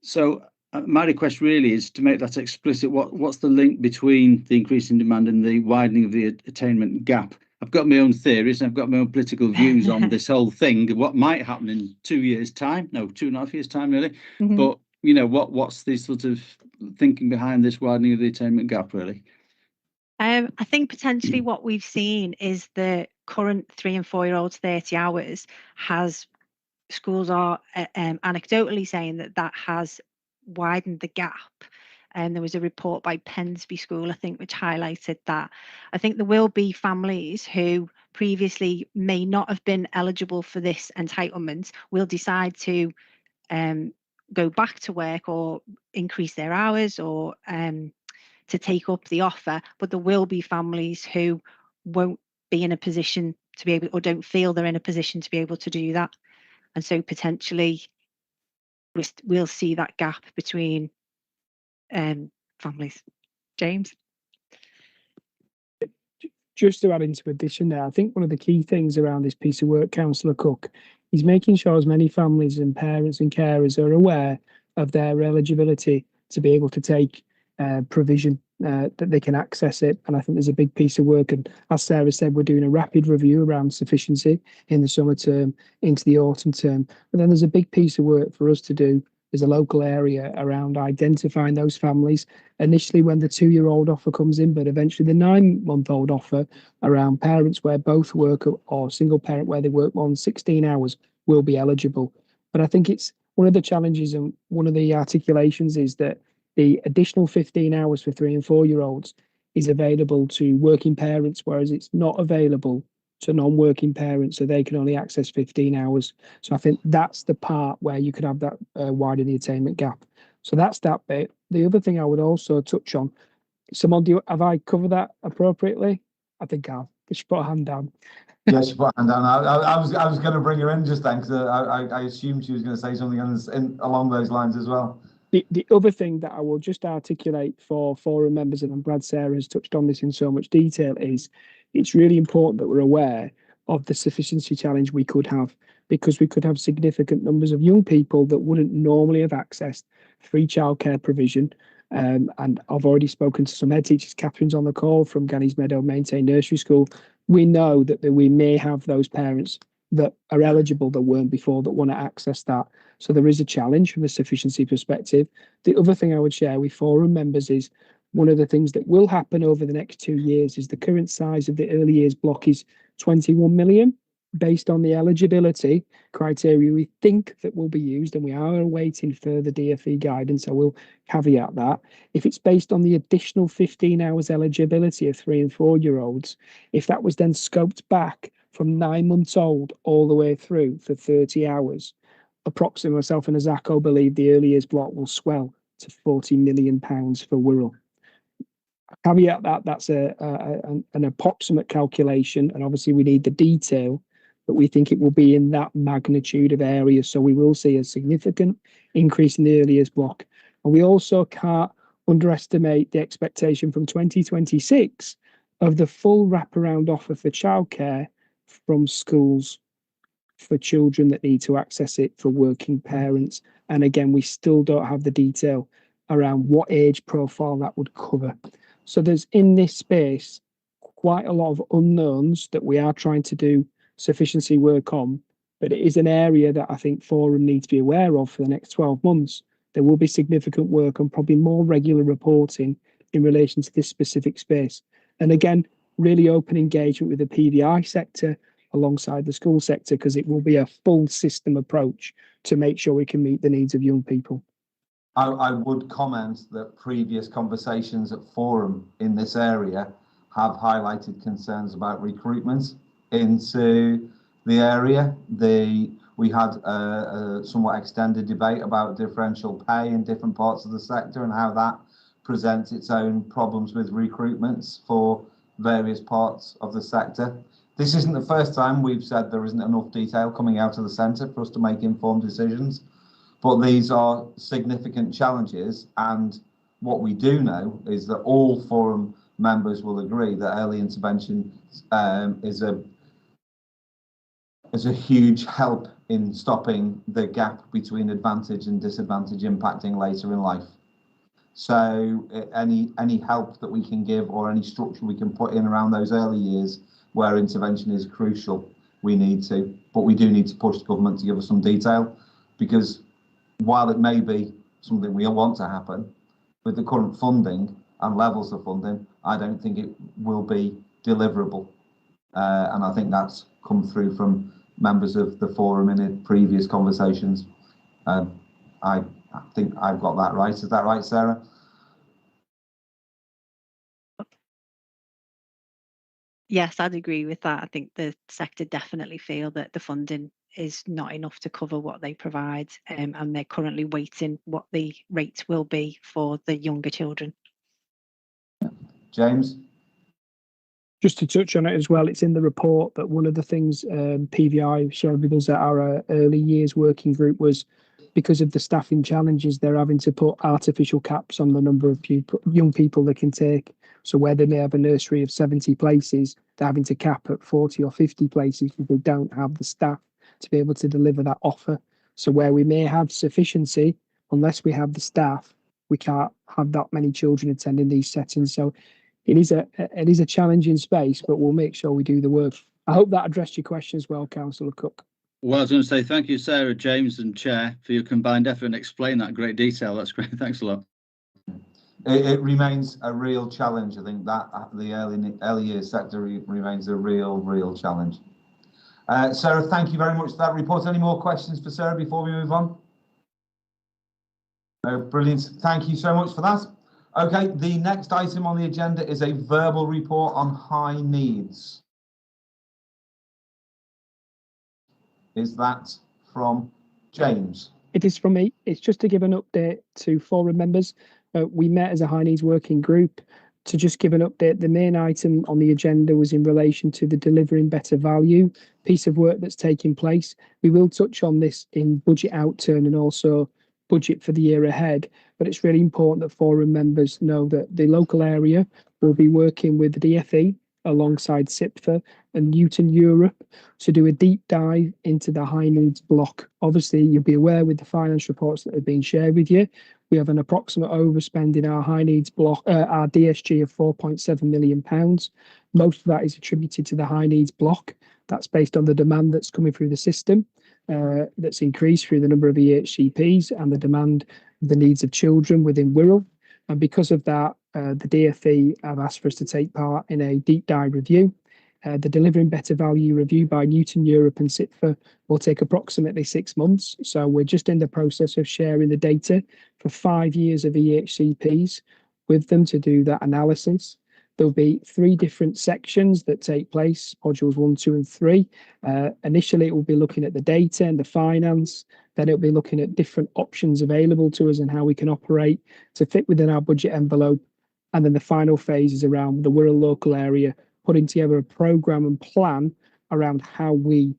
So my request really is to make that explicit. What's the link between the increase in demand and the widening of the attainment gap? I've got my own theories and I've got my own political views on this whole thing, what might happen in 2 years' time, no, 2.5 years' time, really. Mm-hmm. But, you know, what's the sort of thinking behind this widening of the attainment gap, really? I think potentially what we've seen is the current 3 and 4-year-olds 30 hours schools are anecdotally saying that has widened the gap. And there was a report by Pensby School, I think, which highlighted that. I think there will be families who previously may not have been eligible for this entitlement will decide to go back to work or increase their hours or to take up the offer. But there will be families who won't be in a position to be able, or don't feel they're in a position to be able to do that. And so potentially we'll see that gap between families. James? Just to add into addition there, I think one of the key things around this piece of work, Councillor Cook, is making sure as many families and parents and carers are aware of their eligibility to be able to take provision, that they can access it. And I think there's a big piece of work. And as Sarah said, we're doing a rapid review around sufficiency in the summer term into the autumn term. But then there's a big piece of work for us to do as a local area around identifying those families, initially when the 2-year-old offer comes in, but eventually the 9-month-old offer around parents where both work or single parent where they work more than 16 hours will be eligible. But I think it's one of the challenges and one of the articulations is that the additional 15 hours for 3 and 4-year-olds is available to working parents, whereas it's not available to non-working parents, so they can only access 15 hours. So I think that's the part where you could have that widen the attainment gap. So that's that bit. The other thing I would also touch on, Simon, have I covered that appropriately? I think I've. She put a hand down. Yeah, she put a hand down. I was going to bring her in just then because I assumed she was going to say something along those lines as well. The other thing that I will just articulate for forum members, and I'm glad Sarah has touched on this in so much detail, is it's really important that we're aware of the sufficiency challenge we could have, because we could have significant numbers of young people that wouldn't normally have accessed free childcare provision. And I've already spoken to some head teachers. Catherine's on the call from Ganny's Meadow Maintained Nursery School. We know that we may have those parents that are eligible that weren't before that want to access that. So there is a challenge from a sufficiency perspective. The other thing I would share with forum members is one of the things that will happen over the next 2 years is the current size of the early years block is 21 million. Based on the eligibility criteria we think that will be used, and we are awaiting further DfE guidance, I will caveat that. If it's based on the additional 15 hours eligibility of 3 and 4 year olds, if that was then scoped back from 9 months old all the way through for 30 hours, approximately myself and Azako believe the early years block will swell to £40 million for Wirral. Caveat that's an approximate calculation, and obviously we need the detail, but we think it will be in that magnitude of area. So we will see a significant increase in the early years block. And we also can't underestimate the expectation from 2026 of the full wraparound offer for childcare from schools for children that need to access it for working parents. And again, we still don't have the detail around what age profile that would cover. So there's in this space quite a lot of unknowns that we are trying to do sufficiency work on, but it is an area that I think Forum needs to be aware of for the next 12 months. There will be significant work and probably more regular reporting in relation to this specific space. And again, really open engagement with the PVI sector alongside the school sector, because it will be a full system approach to make sure we can meet the needs of young people. I would comment that previous conversations at Forum in this area have highlighted concerns about recruitment into the area. We had a somewhat extended debate about differential pay in different parts of the sector and how that presents its own problems with recruitments for various parts of the sector. This isn't the first time we've said there isn't enough detail coming out of the centre for us to make informed decisions, but these are significant challenges, and what we do know is that all Forum members will agree that early intervention is a huge help in stopping the gap between advantage and disadvantage impacting later in life. So any help that we can give or any structure we can put in around those early years where intervention is crucial, we need to. But we do need to push the government to give us some detail, because while it may be something we want to happen, with the current funding and levels of funding, I don't think it will be deliverable. And I think that's come through from members of the Forum in previous conversations. I think I've got that right. Is that right, Sarah? Yes, I'd agree with that. I think the sector definitely feel that the funding is not enough to cover what they provide, and they're currently waiting what the rates will be for the younger children. James? Just to touch on it as well, it's in the report that one of the things PVI shared with us at our early years working group was, because of the staffing challenges, they're having to put artificial caps on the number of young people they can take. So where they may have a nursery of 70 places, they're having to cap at 40 or 50 places because they don't have the staff to be able to deliver that offer. So where we may have sufficiency, unless we have the staff, we can't have that many children attending these settings. So it is a challenging space, but we'll make sure we do the work. I hope that addressed your question as well, Councillor Cook. Well, I was going to say thank you, Sarah, James and Chair, for your combined effort and explain that in great detail. That's great. Thanks a lot. It remains a real challenge. I think that the early years sector remains a real challenge. Sarah, thank you very much for that report. Any more questions for Sarah before we move on? Brilliant. Thank you so much for that. Okay, the next item on the agenda is a verbal report on high needs. Is that from James? It is from me. It's just to give an update to Forum members. We met as a high needs working group to just give an update. The main item on the agenda was in relation to the delivering better value piece of work that's taking place. We will touch on this in budget outturn and also budget for the year ahead, but it's really important that Forum members know that the local area will be working with the DfE alongside SIPFA and Newton Europe to do a deep dive into the high needs block. Obviously, you'll be aware with the finance reports that have been shared with you, we have an approximate overspend in our high needs block, our DSG of £4.7 million. Most of that is attributed to the high needs block. That's based on the demand that's coming through the system, that's increased through the number of EHCPs and the demand, the needs of children within Wirral. And because of that, the DFE have asked for us to take part in a deep dive review. The Delivering Better Value review by Newton Europe and SIPFA will take approximately 6 months. So we're just in the process of sharing the data for 5 years of EHCPs with them to do that analysis. There'll be 3 different sections that take place, modules 1, 2, and 3. Initially, it will be looking at the data and the finance. Then it'll be looking at different options available to us and how we can operate to fit within our budget envelope. And then the final phase is around the Wirral local area, putting together a programme and plan around how we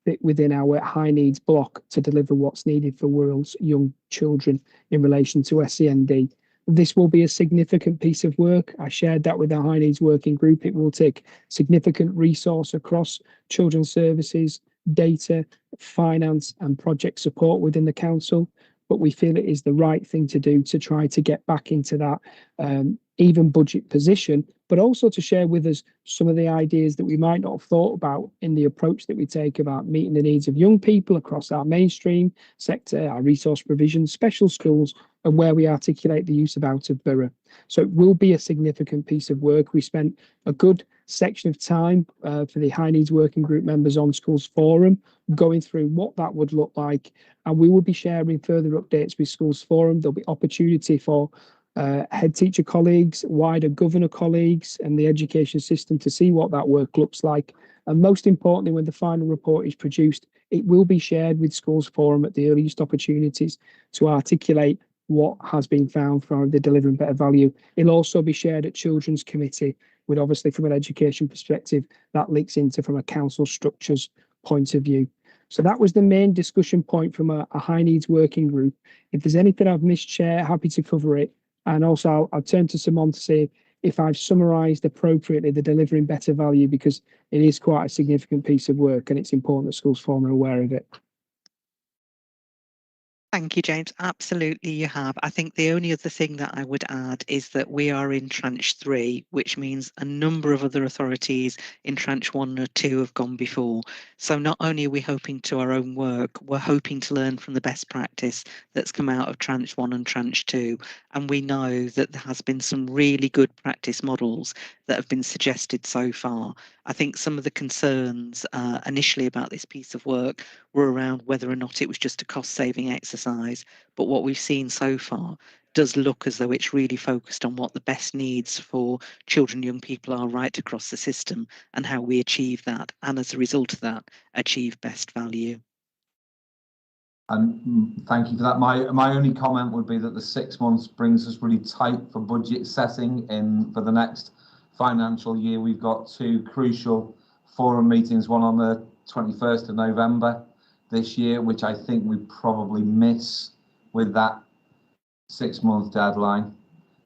fit within our high needs block to deliver what's needed for Wirral's young children in relation to SEND. This will be a significant piece of work. I shared that with the high needs working group. It will take significant resource across children's services, data, finance and project support within the council. But we feel it is the right thing to do to try to get back into that even budget position, but also to share with us some of the ideas that we might not have thought about in the approach that we take about meeting the needs of young people across our mainstream sector, our resource provision, special schools, and where we articulate the use of out of borough. So it will be a significant piece of work. We spent a good section of time for the high needs working group members on Schools Forum, going through what that would look like. And we will be sharing further updates with Schools Forum. There'll be opportunity for head teacher colleagues, wider governor colleagues and the education system to see what that work looks like. And most importantly, when the final report is produced, it will be shared with Schools Forum at the earliest opportunities to articulate what has been found from the Delivering Better Value. It'll also be shared at Children's Committee, with obviously from an education perspective, that links into from a council structures point of view. So that was the main discussion point from a high needs working group. If there's anything I've missed, Chair, happy to cover it. And also I'll turn to Simon to see if I've summarised appropriately the Delivering Better Value, because it is quite a significant piece of work and it's important that Schools Forum are aware of it. Thank you, James. Absolutely, you have. I think the only other thing that I would add is that we are in tranche 3, which means a number of other authorities in tranche 1 or 2 have gone before. So not only are we hoping to our own work, we're hoping to learn from the best practice that's come out of tranche 1 and tranche 2. And we know that there has been some really good practice models that have been suggested so far. I think some of the concerns initially about this piece of work were around whether or not it was just a cost-saving exercise. But what we've seen so far does look as though it's really focused on what the best needs for children and young people are right across the system and how we achieve that. And as a result of that, achieve best value. And thank you for that. My only comment would be that the 6 months brings us really tight for budget setting for the next financial year. We've got 2 crucial forum meetings, one on the 21st of November this year, which I think we probably miss with that 6-month deadline,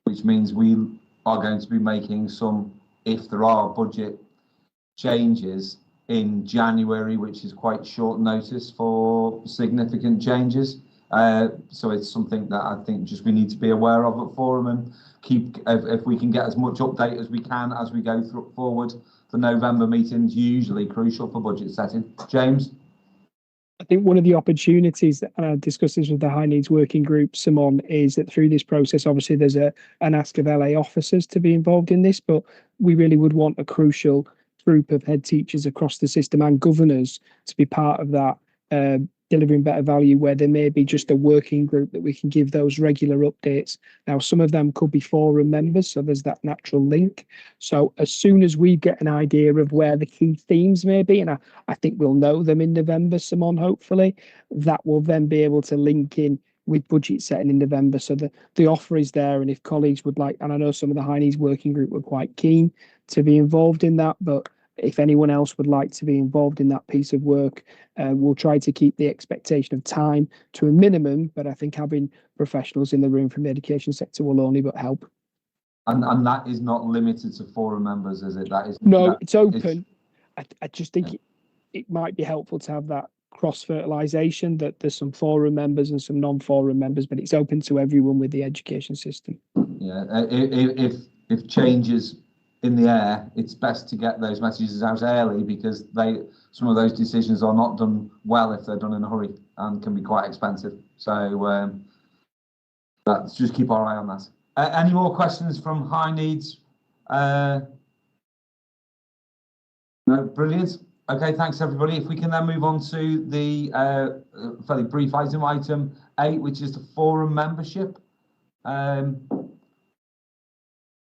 which means we are going to be making some, if there are budget changes in January, which is quite short notice for significant changes. So it's something that I think just we need to be aware of at Forum and keep, if we can get as much update as we can as we go forward. The November meeting's usually crucial for budget setting. James? I think one of the opportunities that I discussed this with the high needs working group, Simon, is that through this process, obviously there's an ask of LA officers to be involved in this, but we really would want a crucial group of head teachers across the system and governors to be part of that Delivering Better Value, where there may be just a working group that we can give those regular updates. Now, some of them could be forum members, so there's that natural link. So as soon as we get an idea of where the key themes may be, and I think we'll know them in November, Simon, hopefully, that will then be able to link in with budget setting in November. So the offer is there, and if colleagues would like, and I know some of the high needs working group were quite keen to be involved in that, but if anyone else would like to be involved in that piece of work, we'll try to keep the expectation of time to a minimum, but I think having professionals in the room from the education sector will only but help. And that is not limited to forum members, is it? That is No, it's open. I just think it might be helpful to have that cross-fertilisation, that there's some forum members and some non-forum members, but it's open to everyone with the education system. Yeah, if changes in the air, it's best to get those messages out early, because some of those decisions are not done well if they're done in a hurry and can be quite expensive. So let's just keep our eye on that. Any more questions from High Needs? No, brilliant. Okay, thanks everybody. If we can then move on to the fairly brief item 8, which is the forum membership.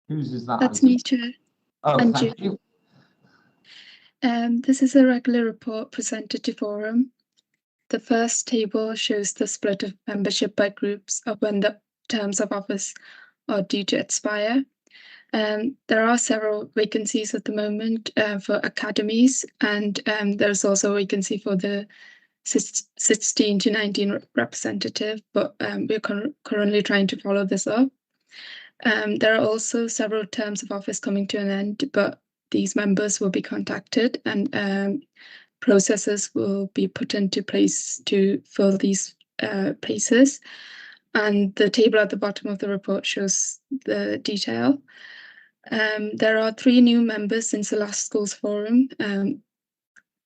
Whose is that? That's item? me, Chair. Oh, And thank you. This is a regular report presented to forum. The first table shows the split of membership by groups of when the terms of office are due to expire. There are several vacancies at the moment for academies, and there's also a vacancy for the 16 to 19 representative, but we're currently trying to follow this up. There are also several terms of office coming to an end, but these members will be contacted, and processes will be put into place to fill these places. And the table at the bottom of the report shows the detail. There are 3 new members since the last schools forum.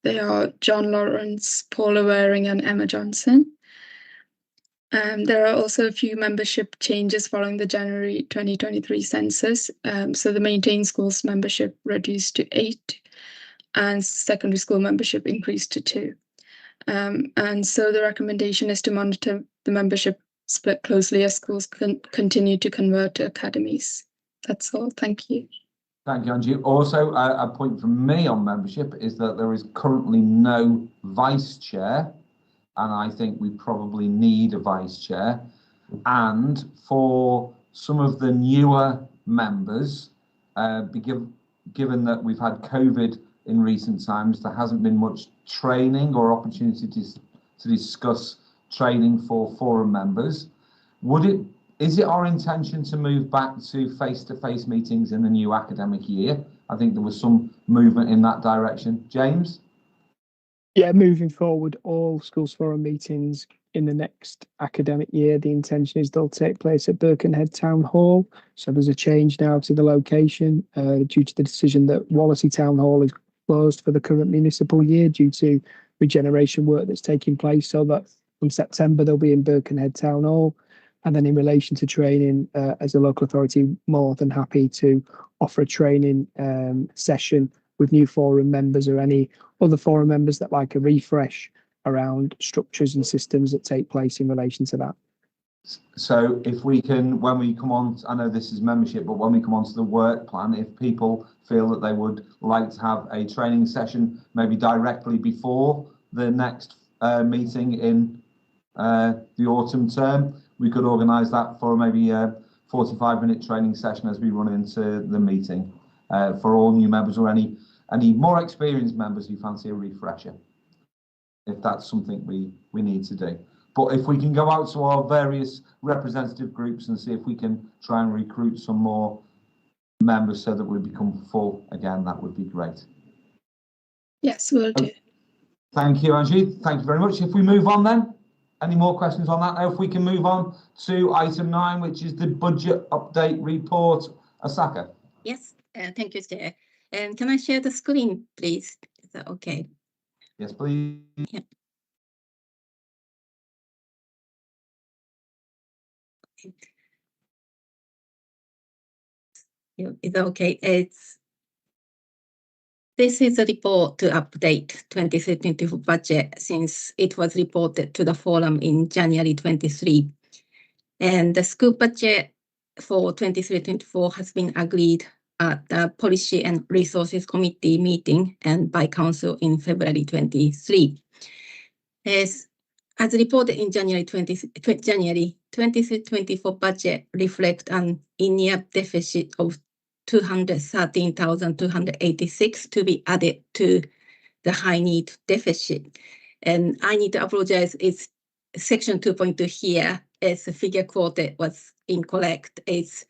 They are John Lawrence, Paula Waring, and Emma Johnson. There are also a few membership changes following the January 2023 census. So the maintained schools membership reduced to 8, and secondary school membership increased to 2. And so the recommendation is to monitor the membership split closely as schools continue to convert to academies. That's all. Thank you. Thank you, Angie. Also, a point from me on membership is that there is currently no vice chair, and I think we probably need a vice chair. And for some of the newer members, given that we've had COVID in recent times, there hasn't been much training or opportunity to discuss training for forum members. Is it our intention to move back to face-to-face meetings in the new academic year? I think there was some movement in that direction. James? Yeah, moving forward, all schools forum meetings in the next academic year, the intention is they'll take place at Birkenhead Town Hall. So there's a change now to the location due to the decision that Wallasey Town Hall is closed for the current municipal year due to regeneration work that's taking place. So that from September, they'll be in Birkenhead Town Hall. And then in relation to training, as a local authority, more than happy to offer a training session with new forum members or any other forum members that like a refresh around structures and systems that take place in relation to that. So if we can, when we come on, I know this is membership, but when we come on to the work plan, if people feel that they would like to have a training session, maybe directly before the next meeting in the autumn term, we could organise that for maybe a 45-minute training session as we run into the meeting for all new members or any more experienced members who fancy a refresher, if that's something we need to do. But if we can go out to our various representative groups and see if we can try and recruit some more members so that we become full again, that would be great. Yes, we'll do. Thank you, Angie. Thank you very much. If we move on then, any more questions on that? Now, if we can move on to item 9, which is the budget update report. Asaka. Yes, thank you, Chair. Can I share the screen, please? Is that okay? Yes, please. Yeah. Is that okay? This is a report to update 2024 budget since it was reported to the forum in January 23. And the school budget for 23-24 has been agreed at the Policy and Resources Committee meeting and by Council in February 23. As reported in January 23-24 budget reflect an in-year deficit of 213,286 to be added to the high need deficit. And I need to apologize, it's section 2.2 here, as the figure quoted was incorrect. It's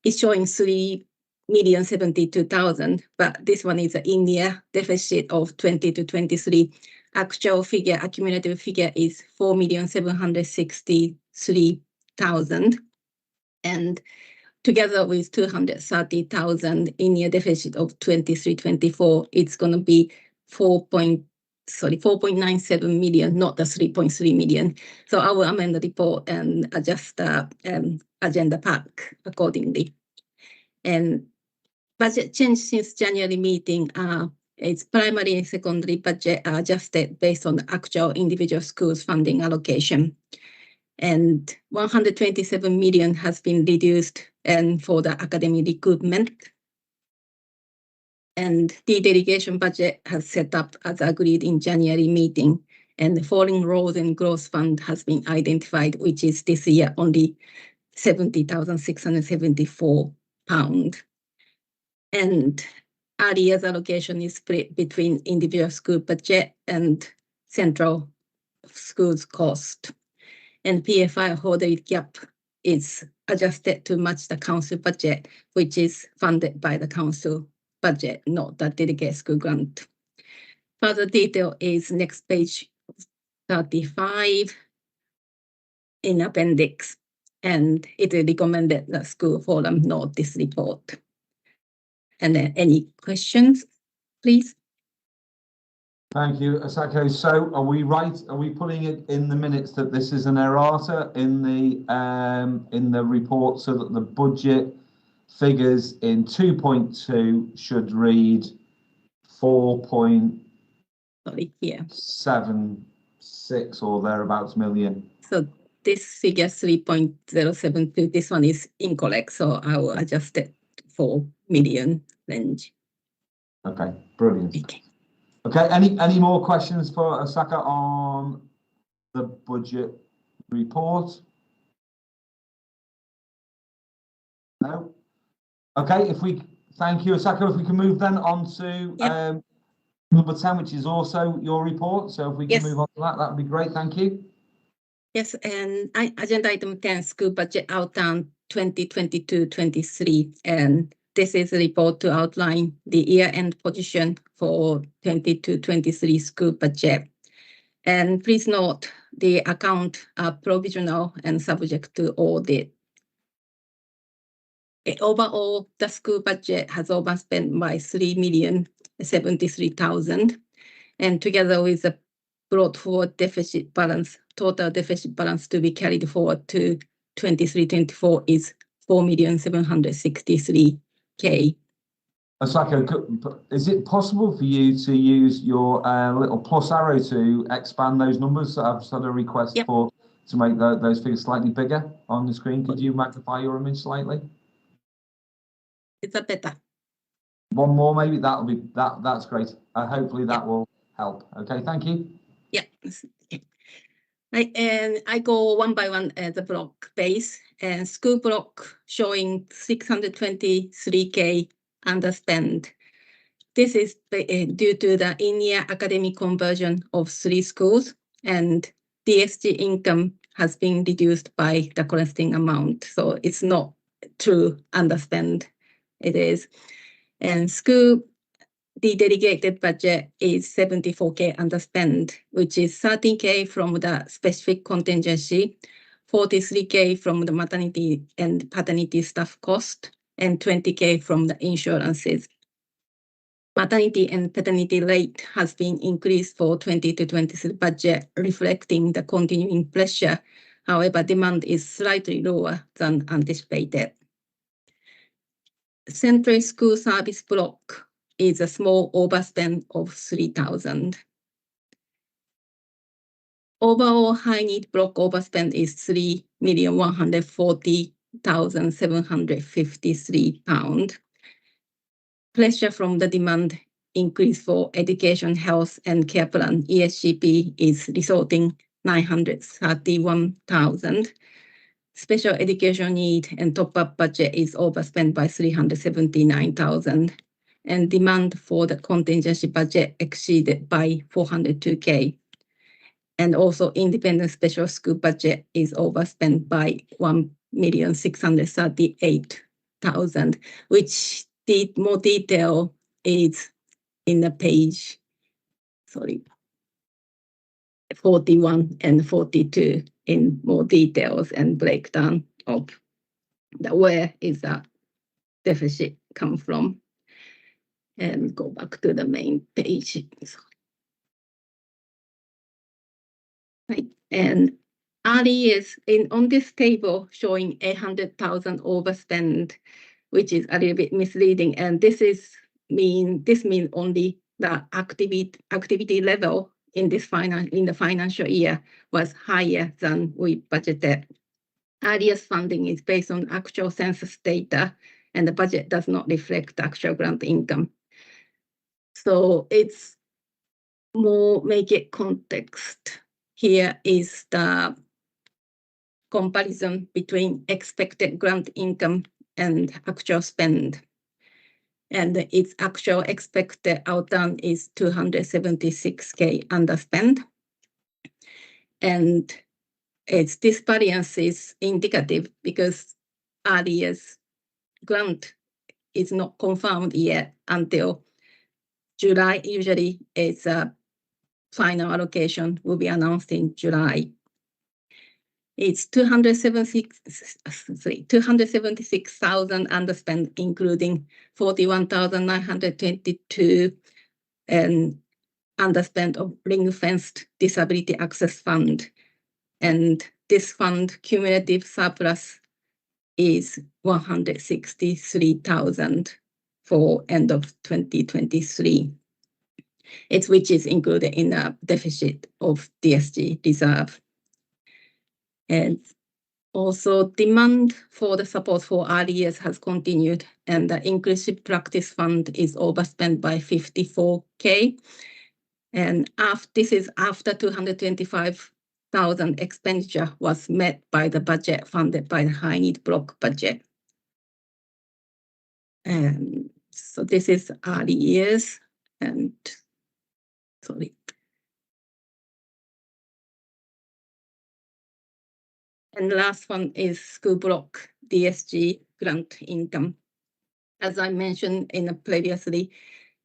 is showing 3,072,000, but this one is an in-year deficit of 20 to 23. Actual figure, accumulative figure is 4,763,000, and together with 230,000 in-year deficit of 23-24, it's going to be 4.97 million, not the 3.3 million. So I will amend the report and adjust the agenda pack accordingly. And budget change since January meeting, it's primary and secondary budget are adjusted based on the actual individual schools funding allocation. And 127 million has been reduced and for the academic recruitment. And the delegation budget has set up as agreed in January meeting, and the falling road and growth fund has been identified, which is this year only £70,674. And early years allocation is split between individual school budget and central schools cost. And PFI holder gap is adjusted to match the council budget, which is funded by the council budget, not the delegate school grant. Further detail is next page 35 in appendix, and it is recommended the school forum note this report. And then any questions, please? Thank you, Asako. So are we right? Are we putting it in the minutes that this is an errata in the report, so that the budget figures in 2.2 should read 4.76 or thereabouts million? So this figure 3.072, this one is incorrect, so I will adjust it to 4 million range. Okay, brilliant. Okay. Okay, any more questions for Asaka on the budget report? No? Okay, thank you, Asaka. If we can move then on to number 10, which is also your report. So if we can move on to that would be great. Thank you. Yes, and agenda item 10, school budget Outturn 2022-23. And this is a report to outline the year-end position for 22-23 school budget. And please note, the account are provisional and subject to audit. Overall, the school budget has overspent by 3,073,000, and together with the brought forward deficit balance, total deficit balance to be carried forward to 23-24 is 4,763,000. Asako, is it possible for you to use your little plus arrow to expand those numbers? I've had a request to make those figures slightly bigger on the screen. Could you magnify your image slightly? Is that better? One more, maybe. That's great. Hopefully that will help. Okay, thank you. Yeah. Right, and I go one by one at the block base, and school block showing 623K underspend. This is due to the in-year academic conversion of 3 schools, and DSG income has been reduced by the corresponding amount. So it's not true underspend. It is. And school, the delegated budget is 74K underspend, which is 13K from the specific contingency, 43K from the maternity and paternity staff cost, and 20K from the insurances. Maternity and paternity rate has been increased for 20-23 budget, reflecting the continuing pressure. However, demand is slightly lower than anticipated. Central school service block is a small overspend of 3,000. Overall high need block overspend is £3,140,753. Pressure from the demand increase for education, health, and care plan ESGP is resulting 931,000. Special education need and top-up budget is overspent by 379,000. And demand for the contingency budget exceeded by 402K. And also independent special school budget is overspent by 1,638,000. 200,000, which the more detail is in the page, 41 and 42 in more details and breakdown of where is that deficit come from. And go back to the main page. Right. And early is on this table showing 800,000 overspend, which is a little bit misleading. And this means only the activity level in the financial year was higher than we budgeted. Earliest funding is based on actual census data, and the budget does not reflect actual grant income. So it's more make it context. Here is the comparison between expected grant income and actual spend. And its actual expected outturn is 276K underspend. And this variance is indicative because earliest grant is not confirmed yet until July. Usually it's a final allocation will be announced in July. It's 276,000 underspend, including 41,922 and underspend of ring-fenced disability access fund. And this fund cumulative surplus is 163,000 for end of 2023. It's which is included in the deficit of DSG reserve. And also demand for the support for early years has continued, and the inclusive practice fund is overspent by 54K. And this is after 225,000 expenditure was met by the budget funded by the high need block budget. And so this is early years and And the last one is school block DSG grant income. As I mentioned previously,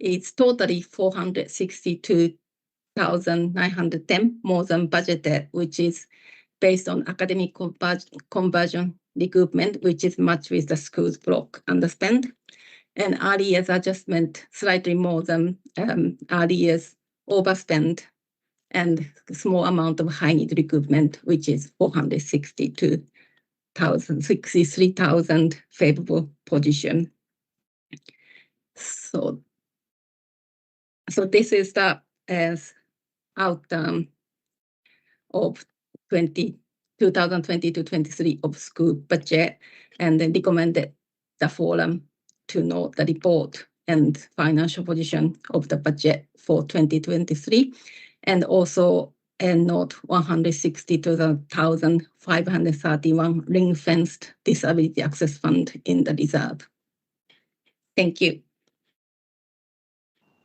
it's totally 462,910 more than budgeted, which is based on academic conversion recoupment, which is matched with the school's block underspend. And early years adjustment slightly more than early years overspend, and small amount of high need recoupment, which is 463,000 favorable position. So this is the outturn of 2020-23 of school budget, and then recommended the forum to note the report and financial position of the budget for 2023. And also note 162,531 ring-fenced disability access fund in the reserve. Thank you.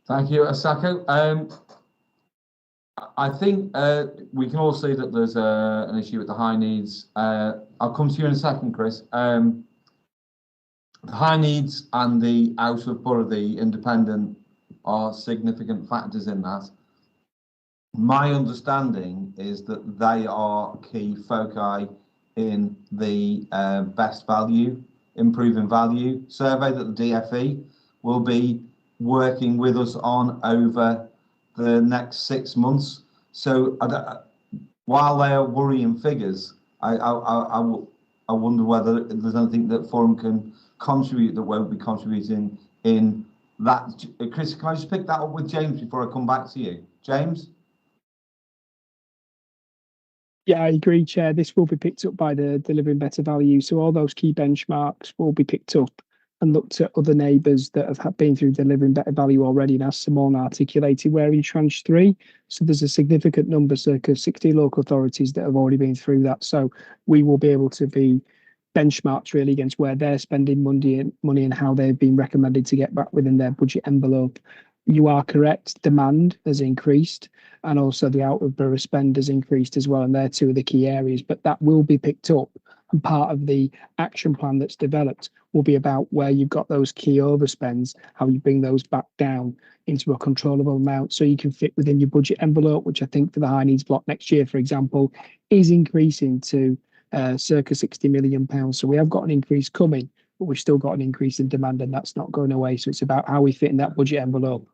Thank you, Asako. I think we can all see that there's an issue with the high needs. I'll come to you in a second, Chris. The high needs and the out of borough, the independent, are significant factors in that. My understanding is that they are key foci in the best value, improving value survey that the DFE will be working with us on over the next 6 months. So while they are worrying figures, I wonder whether there's anything that Forum can contribute that won't be contributing in that. Chris, can I just pick that up with James before I come back to you? James? Yeah, I agree, Chair. This will be picked up by the Delivering Better Value. So all those key benchmarks will be picked up and looked at other neighbours that have been through Delivering Better Value already. And as Simone articulated, we're in tranche 3. So there's a significant number, circa 60 local authorities that have already been through that. So we will be able to be benchmarked really against where they're spending money and how they've been recommended to get back within their budget envelope. you are correct. Demand has increased, and also the out of borough spend has increased as well. And they're two of the key areas. But that will be picked up, and part of the action plan that's developed will be about where you've got those key overspends, how you bring those back down into a controllable amount so you can fit within your budget envelope, which I think for the high needs block next year, for example, is increasing to circa £60 million. So we have got an increase coming, but we've still got an increase in demand, and that's not going away. So it's about how we fit in that budget envelope.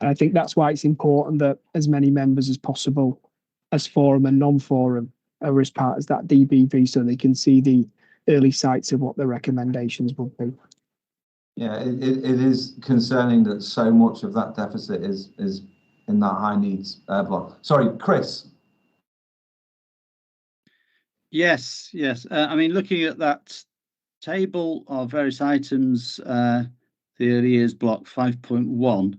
And I think that's why it's important that as many members as possible, as forum and non-forum, are as part of that DBV, so they can see the early sights of what the recommendations would be. Yeah, it is concerning that so much of that deficit is in that high needs block. Sorry, Chris. Yes. I mean, looking at that table of various items, the early years block 5.1.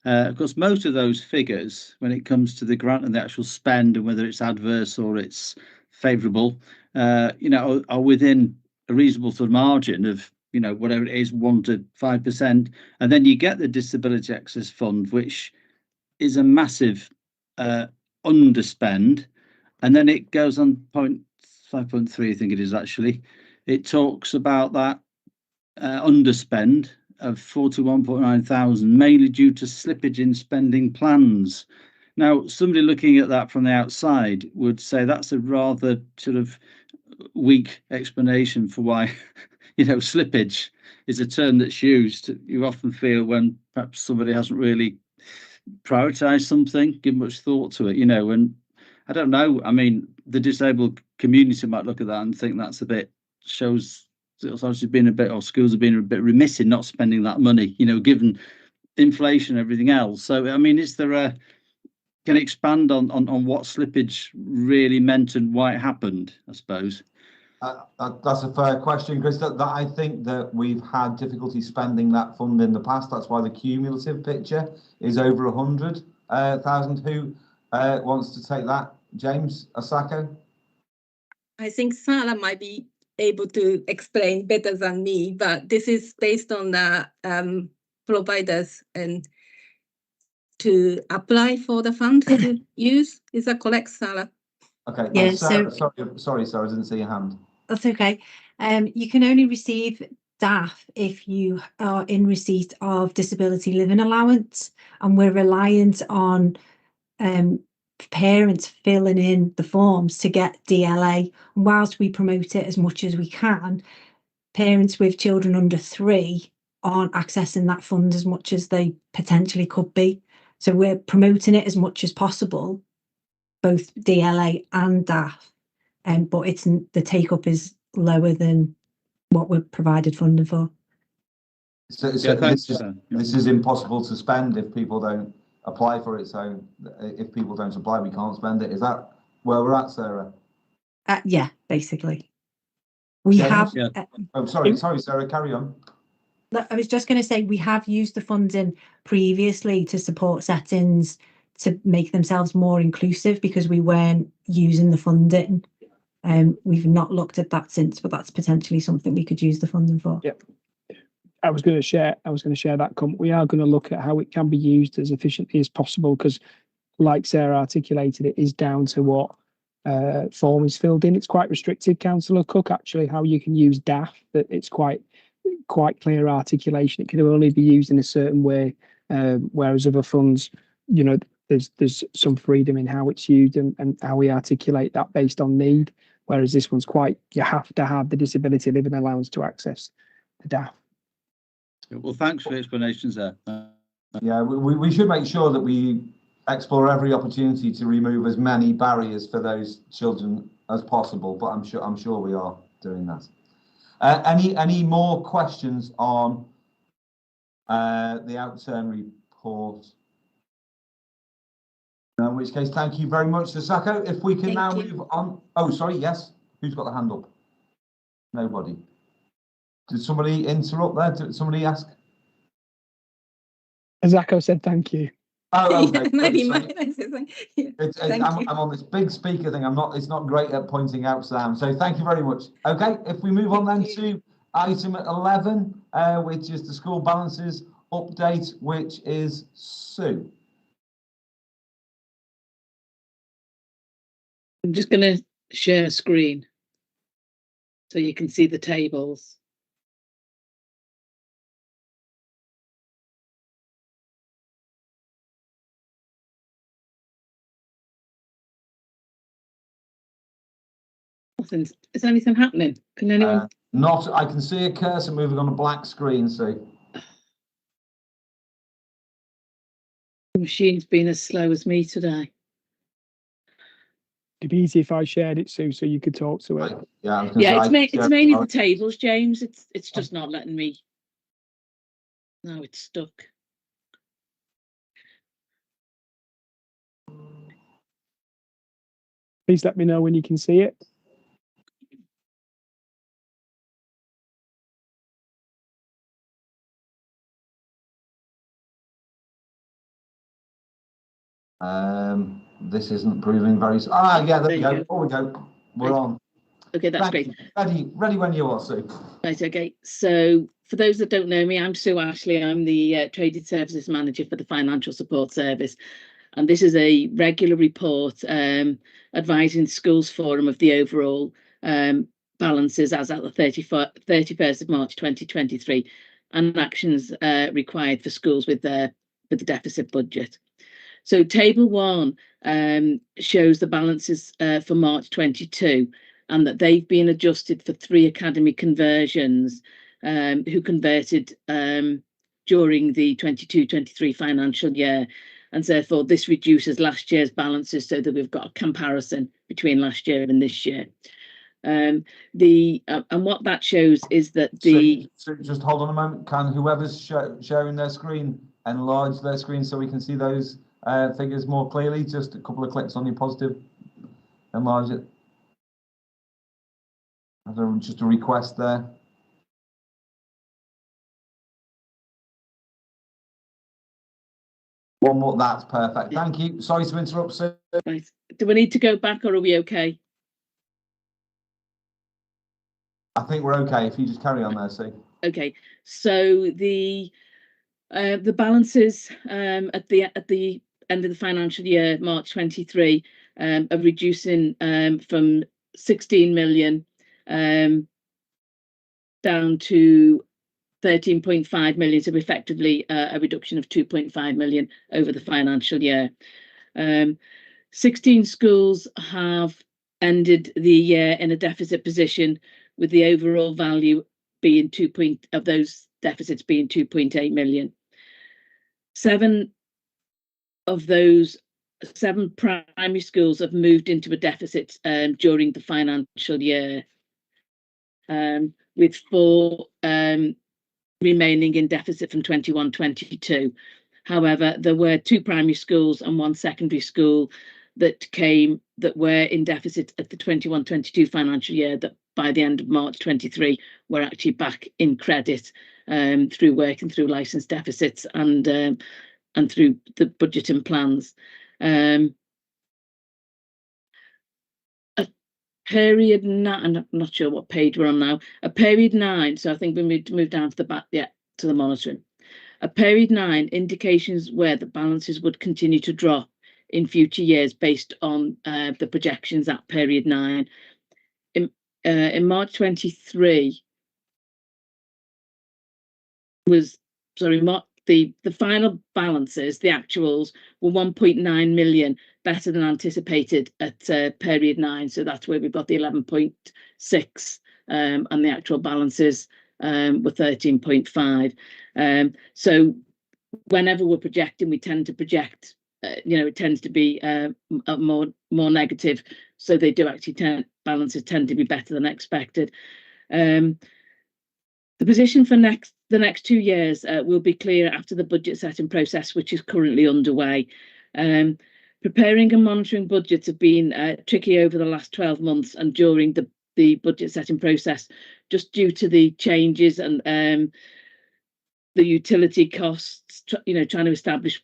Of course, most of those figures, when it comes to the grant and the actual spend, and whether it's adverse or it's favourable, are within a reasonable sort of margin of, whatever it is, 1 to 5%. And then you get the Disability Access Fund, which is a massive underspend. And then it goes on 5.3, I think it is actually. It talks about that underspend of 41.9 thousand, mainly due to slippage in spending plans. Now, somebody looking at that from the outside would say that's a rather sort of weak explanation for why, slippage is a term that's used. You often feel when perhaps somebody hasn't really prioritised something, give much thought to it, and I don't know. I mean, the disabled community might look at that and think that's a bit, shows authorities have been a bit, or schools have been a bit remiss in not spending that money, given inflation and everything else. So, I mean, is there can you expand on what slippage really meant and why it happened, I suppose? That's a fair question, Chris. That I think that we've had difficulty spending that fund in the past. That's why the cumulative picture is over 100,000. Who wants to take that? James Asako? I think Sarah might be able to explain better than me, but this is based on the providers and to apply for the fund to use. Is that correct, Sarah? Okay. Yeah, Sarah, sorry, Sarah, I didn't see your hand. That's okay. You can only receive DAF if you are in receipt of disability living allowance, and we're reliant on parents filling in the forms to get DLA. And whilst we promote it as much as we can, parents with children under 3 aren't accessing that fund as much as they potentially could be. So we're promoting it as much as possible, both DLA and DAF, but the take up is lower than what we're provided funding for. So this is impossible to spend if people don't apply for it. So if people don't apply, we can't spend it. Is that where we're at, Sarah? Yeah, basically. We have. Sorry, Sarah, carry on. I was just going to say we have used the funding previously to support settings to make themselves more inclusive because we weren't using the funding. We've not looked at that since, but that's potentially something we could use the funding for. Yep. I was going to share that comment. We are going to look at how it can be used as efficiently as possible because, like Sarah articulated, it is down to what form is filled in. It's quite restricted, Councillor Cook, actually, how you can use DAF. That it's quite clear articulation. It can only be used in a certain way, whereas other funds, there's some freedom in how it's used and how we articulate that based on need. Whereas this one's you have to have the disability living allowance to access the DAF. Well, thanks for the explanations there. Yeah, we should make sure that we explore every opportunity to remove as many barriers for those children as possible. But I'm sure we are doing that. Any more questions on the Outturn report? In which case, thank you very much, Sasako. If we can now move on. Oh, sorry, yes. Who's got the hand up? Nobody. Did somebody interrupt there? Did somebody ask? Sasako said thank you. Oh, okay. Maybe I'm on this big speaker thing. It's not great at pointing out Sam. So thank you very much. Okay, if we move on then to item 11, which is the school balances update, which is Sue. I'm just going to share screen so you can see the tables. Is anything happening? Can anyone? Not. I can see a cursor moving on a black screen, Sue. The machine's been as slow as me today. It'd be easy if I shared it, Sue, so you could talk to it. Yeah, it's mainly the tables, James. It's just not letting me. No, it's stuck. Please let me know when you can see it. This isn't proving very. Yeah, there we go. Oh, we go. We're on. Okay, that's great. Ready when you are, Sue. Right, okay. So for those that don't know me, I'm Sue Ashley. I'm the Traded Services Manager for the Financial Support Service. And this is a regular report advising the Schools Forum of the overall balances as at the 31st of March 2023 and actions required for schools with the deficit budget. So table 1 shows the balances for March 22 and that they've been adjusted for 3 academy conversions who converted during the 22-23 financial year. And therefore, this reduces last year's balances so that we've got a comparison between last year and this year. And what that shows is that So just hold on a moment. Can whoever's sharing their screen enlarge their screen so we can see those figures more clearly? Just a couple of clicks on your positive. Enlarge it. Just a request there. One more. That's perfect. Thank you. Sorry to interrupt, sir. Right. Do we need to go back or are we okay? I think we're okay if you just carry on there, Sue. Okay. So the balances at the end of the financial year, March 23, are reducing from 16 million down to 13.5 million, so effectively a reduction of 2.5 million over the financial year. 16 schools have ended the year in a deficit position, with the overall value being of those deficits being 2.8 million. 7 of those 7 primary schools have moved into a deficit during the financial year, with 4 remaining in deficit from 21-22. However, there were 2 primary schools and 1 secondary school that were in deficit at the 21-22 financial year that by the end of March 23 were actually back in credit through working through licence deficits and through the budgeting plans. Period 9, I'm not sure what page we're on now. A period 9, so I think we move down to the back, to the monitoring. A period 9 indications where the balances would continue to drop in future years based on the projections at period 9. In March 23 the final balances, the actuals, were 1.9 million better than anticipated at period 9. So that's where we've got the 11.6 and the actual balances were 13.5. So whenever we're projecting, we tend to project, it tends to be more negative. So they do actually balances tend to be better than expected. The position for the next 2 years will be clear after the budget setting process, which is currently underway. Preparing and monitoring budgets have been tricky over the last 12 months and during the budget setting process, just due to the changes and the utility costs, trying to establish,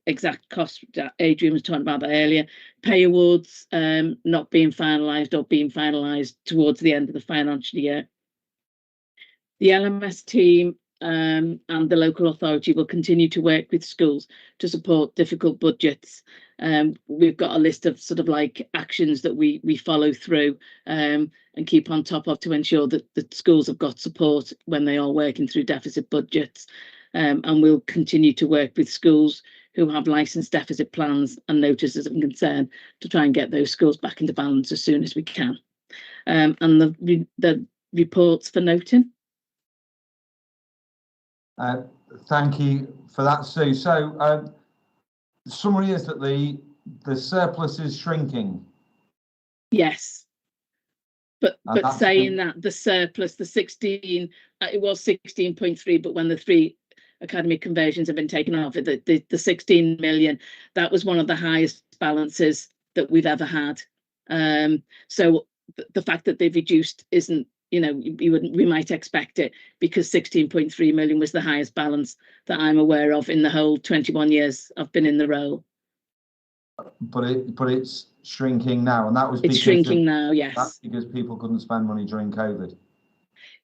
exact costs. Adrian was talking about that earlier. Pay awards not being finalised or being finalised towards the end of the financial year. The LMS team and the local authority will continue to work with schools to support difficult budgets. We've got a list of sort of like actions that we follow through and keep on top of to ensure that the schools have got support when they are working through deficit budgets. And we'll continue to work with schools who have licensed deficit plans and notices of concern to try and get those schools back into balance as soon as we can. And the reports for noting. Thank you for that, Sue. So the summary is that the surplus is shrinking. Yes, but saying that the surplus, the 16, it was 16.3, but when the 3 academy conversions have been taken off, the 16 million, that was one of the highest balances that we've ever had. So the fact that they've reduced isn't, you know, we might expect it, because 16.3 million was the highest balance that I'm aware of in the whole 21 years I've been in the role. But it's shrinking now, and that was it's shrinking now. Yes, that's because people couldn't spend money during COVID.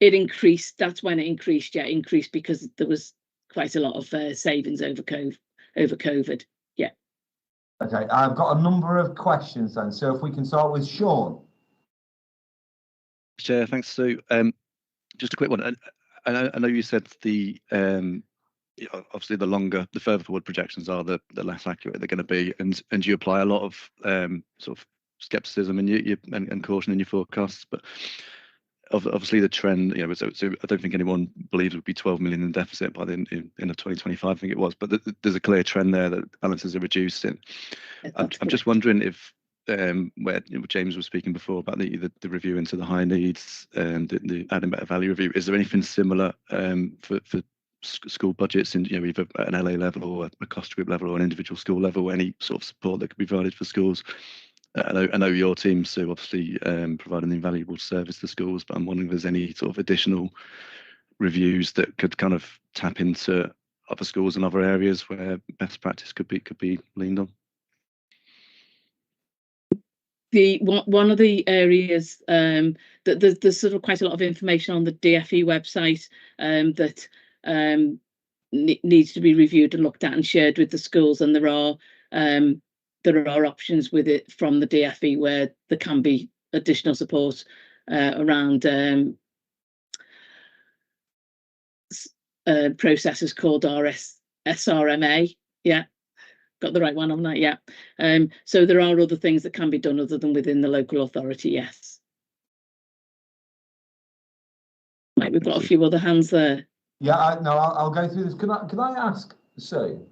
It increased. That's when it increased. Yeah, increased because there was quite a lot of savings over COVID. Yeah. Okay, I've got a number of questions then. So if we can start with Sean. Chair, thanks, Sue. Just a quick one. I know you said the obviously the further forward projections are, the less accurate they're going to be, and you apply a lot of sort of skepticism and caution in your forecasts, but obviously the trend, you know, so I don't think anyone believes it would be 12 million in deficit by the end of 2025, I think it was, but there's a clear trend there that balances are reducing. I'm just wondering if where James was speaking before about the review into the high needs and the adding better value review, is there anything similar for school budgets in, you know, either at an LA level or a cost group level or an individual school level, any sort of support that could be provided for schools? I know your team, Sue, obviously providing an invaluable service to schools, but I'm wondering if there's any sort of additional reviews that could kind of tap into other schools and other areas where best practice could be leaned on. One of the areas that there's sort of quite a lot of information on the DFE website that needs to be reviewed and looked at and shared with the schools, and there are options with it from the DFE where there can be additional support around processes called SRMA. Yeah, got the right one on that. Yeah. So there are other things that can be done other than within the local authority. Yes. Right, we've got a few other hands there. Yeah, I'll go through this. Can I ask, Sue?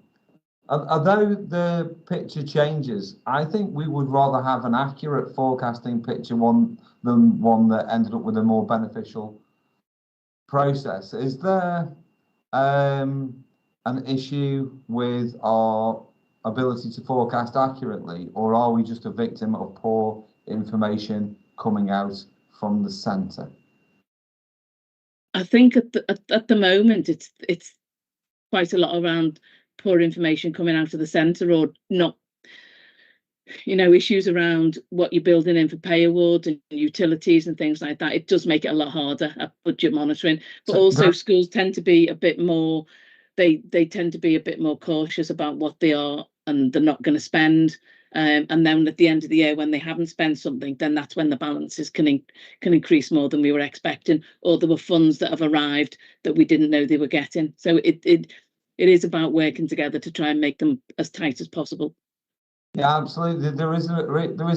Although the picture changes, I think we would rather have an accurate forecasting picture than one that ended up with a more beneficial process. Is there an issue with our ability to forecast accurately, or are we just a victim of poor information coming out from the centre? I think at the moment it's quite a lot around poor information coming out of the centre, or not, you know, issues around what you're building in for pay awards and utilities and things like that. It does make it a lot harder at budget monitoring, but also schools tend to be a bit more, they tend to be a bit more cautious about what they are and they're not going to spend. And then at the end of the year, when they haven't spent something, then that's when the balances can increase more than we were expecting, or there were funds that have arrived that we didn't know they were getting. So it is about working together to try and make them as tight as possible. Yeah, absolutely. There is a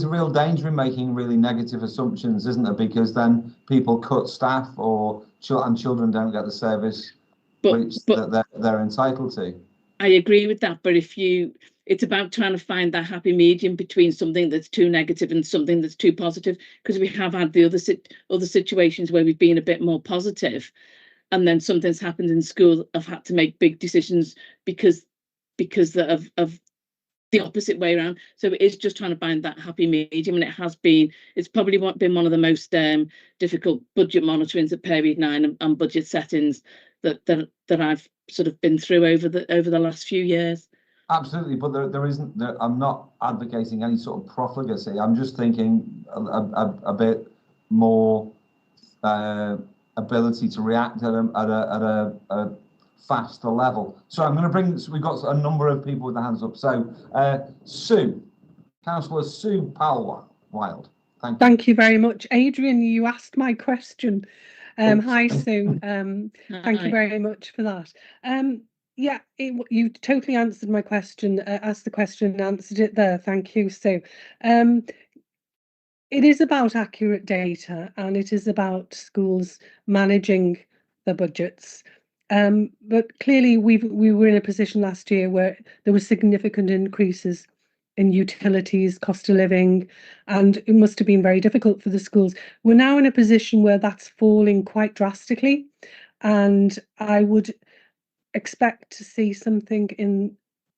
real danger in making really negative assumptions, isn't there? Because then people cut staff, and children don't get the service that they're entitled to. I agree with that, but it's about trying to find that happy medium between something that's too negative and something that's too positive, because we have had the other situations where we've been a bit more positive, and then something's happened in school. I've had to make big decisions because of the opposite way around. So it is just trying to find that happy medium, and it's probably been one of the most difficult budget monitorings at period 9 and budget settings that I've sort of been through over the last few years. Absolutely, but there isn't. I'm not advocating any sort of profligacy. I'm just thinking a bit more ability to react at a faster level. So I'm going to bring, so we've got a number of people with their hands up. So Sue, Councillor Sue Powell-Wild. Thank you. Thank you very much. Adrian, you asked my question. Hi, Sue. Thank you very much for that. Yeah, you totally answered my question, asked the question and answered it there. Thank you, Sue. It is about accurate data and it is about schools managing the budgets. But clearly we were in a position last year where there were significant increases in utilities, cost of living, and it must have been very difficult for the schools. We're now in a position where that's falling quite drastically, and I would expect to see something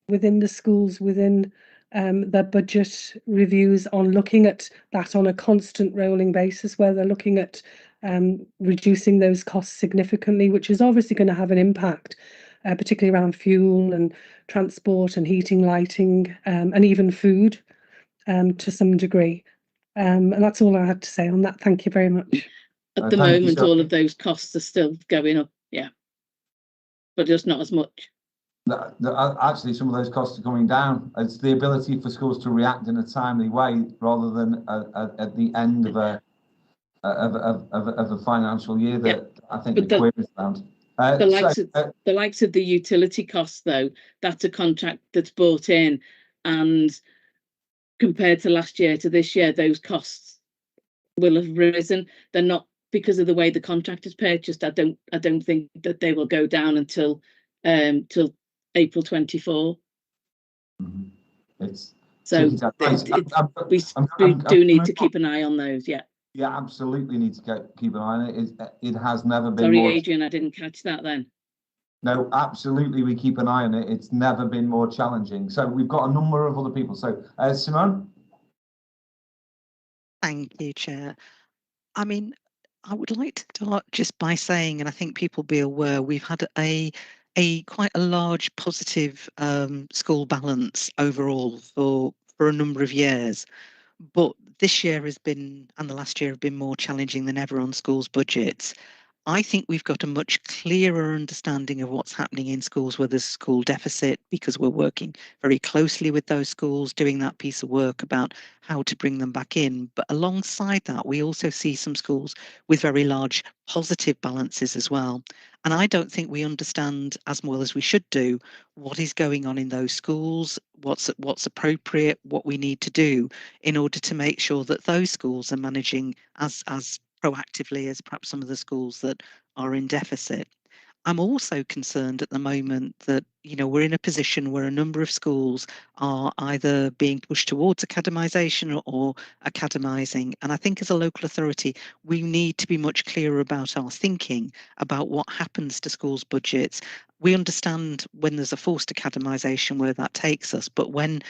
within the schools, within their budget reviews, on looking at that on a constant rolling basis, where they're looking at reducing those costs significantly, which is obviously going to have an impact, particularly around fuel and transport and heating, lighting, and even food to some degree. And that's all I had to say on that. Thank you very much. At the moment, all of those costs are still going up, yeah, but just not as much. Actually, some of those costs are coming down. It's the ability for schools to react in a timely way rather than at the end of a financial year that I think the queries around. The likes of the utility costs, though, that's a contract that's brought in, and compared to last year to this year, those costs will have risen. They're not, because of the way the contract is purchased. I don't think that they will go down until till April 24. Mm-hmm. We do need to keep an eye on those. Yeah. Yeah, absolutely need to keep an eye on it. It has never been. Sorry, Adrian, I didn't catch that then. No, absolutely, we keep an eye on it. It's never been more challenging. So we've got a number of other people. So Simone. Thank you, Chair. I mean, I would like to start just by saying, and I think people be aware, we've had a quite a large positive school balance overall for a number of years. But this year has been, and the last year have been, more challenging than ever on schools' budgets. I think we've got a much clearer understanding of what's happening in schools where there's a school deficit, because we're working very closely with those schools, doing that piece of work about how to bring them back in. But alongside that, we also see some schools with very large positive balances as well. And I don't think we understand as well as we should do what is going on in those schools, what's appropriate, what we need to do in order to make sure that those schools are managing as proactively as perhaps some of the schools that are in deficit. I'm also concerned at the moment that, you know, we're in a position where a number of schools are either being pushed towards academisation or academising. And I think as a local authority, we need to be much clearer about our thinking about what happens to schools' budgets. We understand when there's a forced academisation where that takes us, but when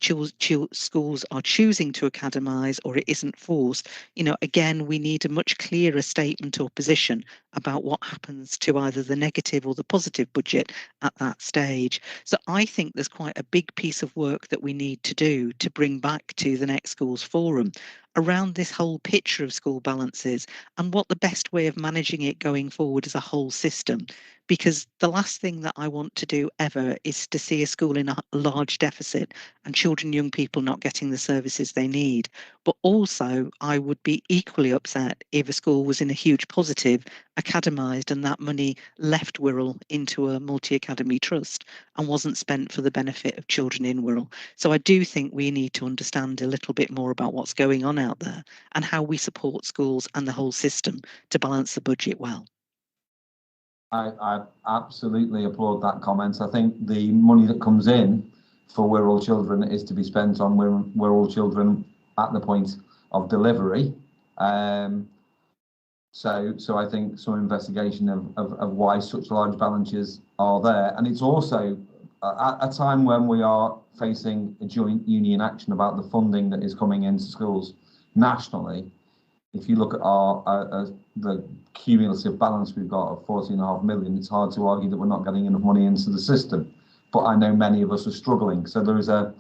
schools are choosing to academise or it isn't forced, you know, again, we need a much clearer statement or position about what happens to either the negative or the positive budget at that stage. So I think there's quite a big piece of work that we need to do to bring back to the next schools forum around this whole picture of school balances and what the best way of managing it going forward as a whole system. Because the last thing that I want to do ever is to see a school in a large deficit and children, young people not getting the services they need. But also, I would be equally upset if a school was in a huge positive, academised, and that money left Wirral into a multi-academy trust and wasn't spent for the benefit of children in Wirral. So I do think we need to understand a little bit more about what's going on out there and how we support schools and the whole system to balance the budget well. I absolutely applaud that comment. I think the money that comes in for Wirral children is to be spent on Wirral children at the point of delivery. So I think some investigation of why such large balances are there. And it's also at a time when we are facing a joint union action about the funding that is coming into schools nationally. If you look at the cumulative balance we've got of 14.5 million, it's hard to argue that we're not getting enough money into the system. But I know many of us are struggling. So there is an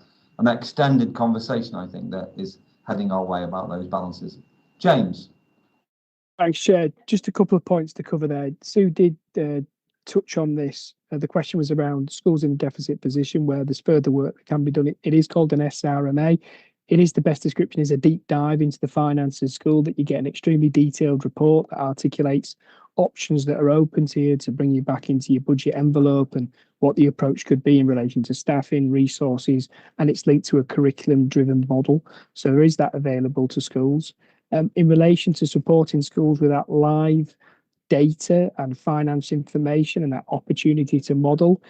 extended conversation, I think, that is heading our way about those balances. James. Thanks, Chair. Just a couple of points to cover there. Sue did touch on this. The question was around schools in a deficit position where there's further work that can be done. It is called an SRMA. It is, the best description is a deep dive into the finances of school, that you get an extremely detailed report that articulates options that are open to you to bring you back into your budget envelope and what the approach could be in relation to staffing, resources, and it's linked to a curriculum-driven model. So there is that available to schools. In relation to supporting schools with that live data and finance information and that opportunity to model.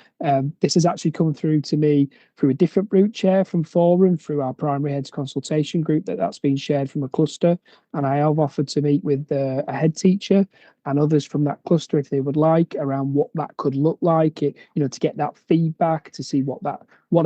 This has actually come through to me through a different route, Chair, from Forum, through our primary heads consultation group, that's been shared from a cluster. And I have offered to meet with a head teacher and others from that cluster if they would like, around what that could look like, to get that feedback, to see what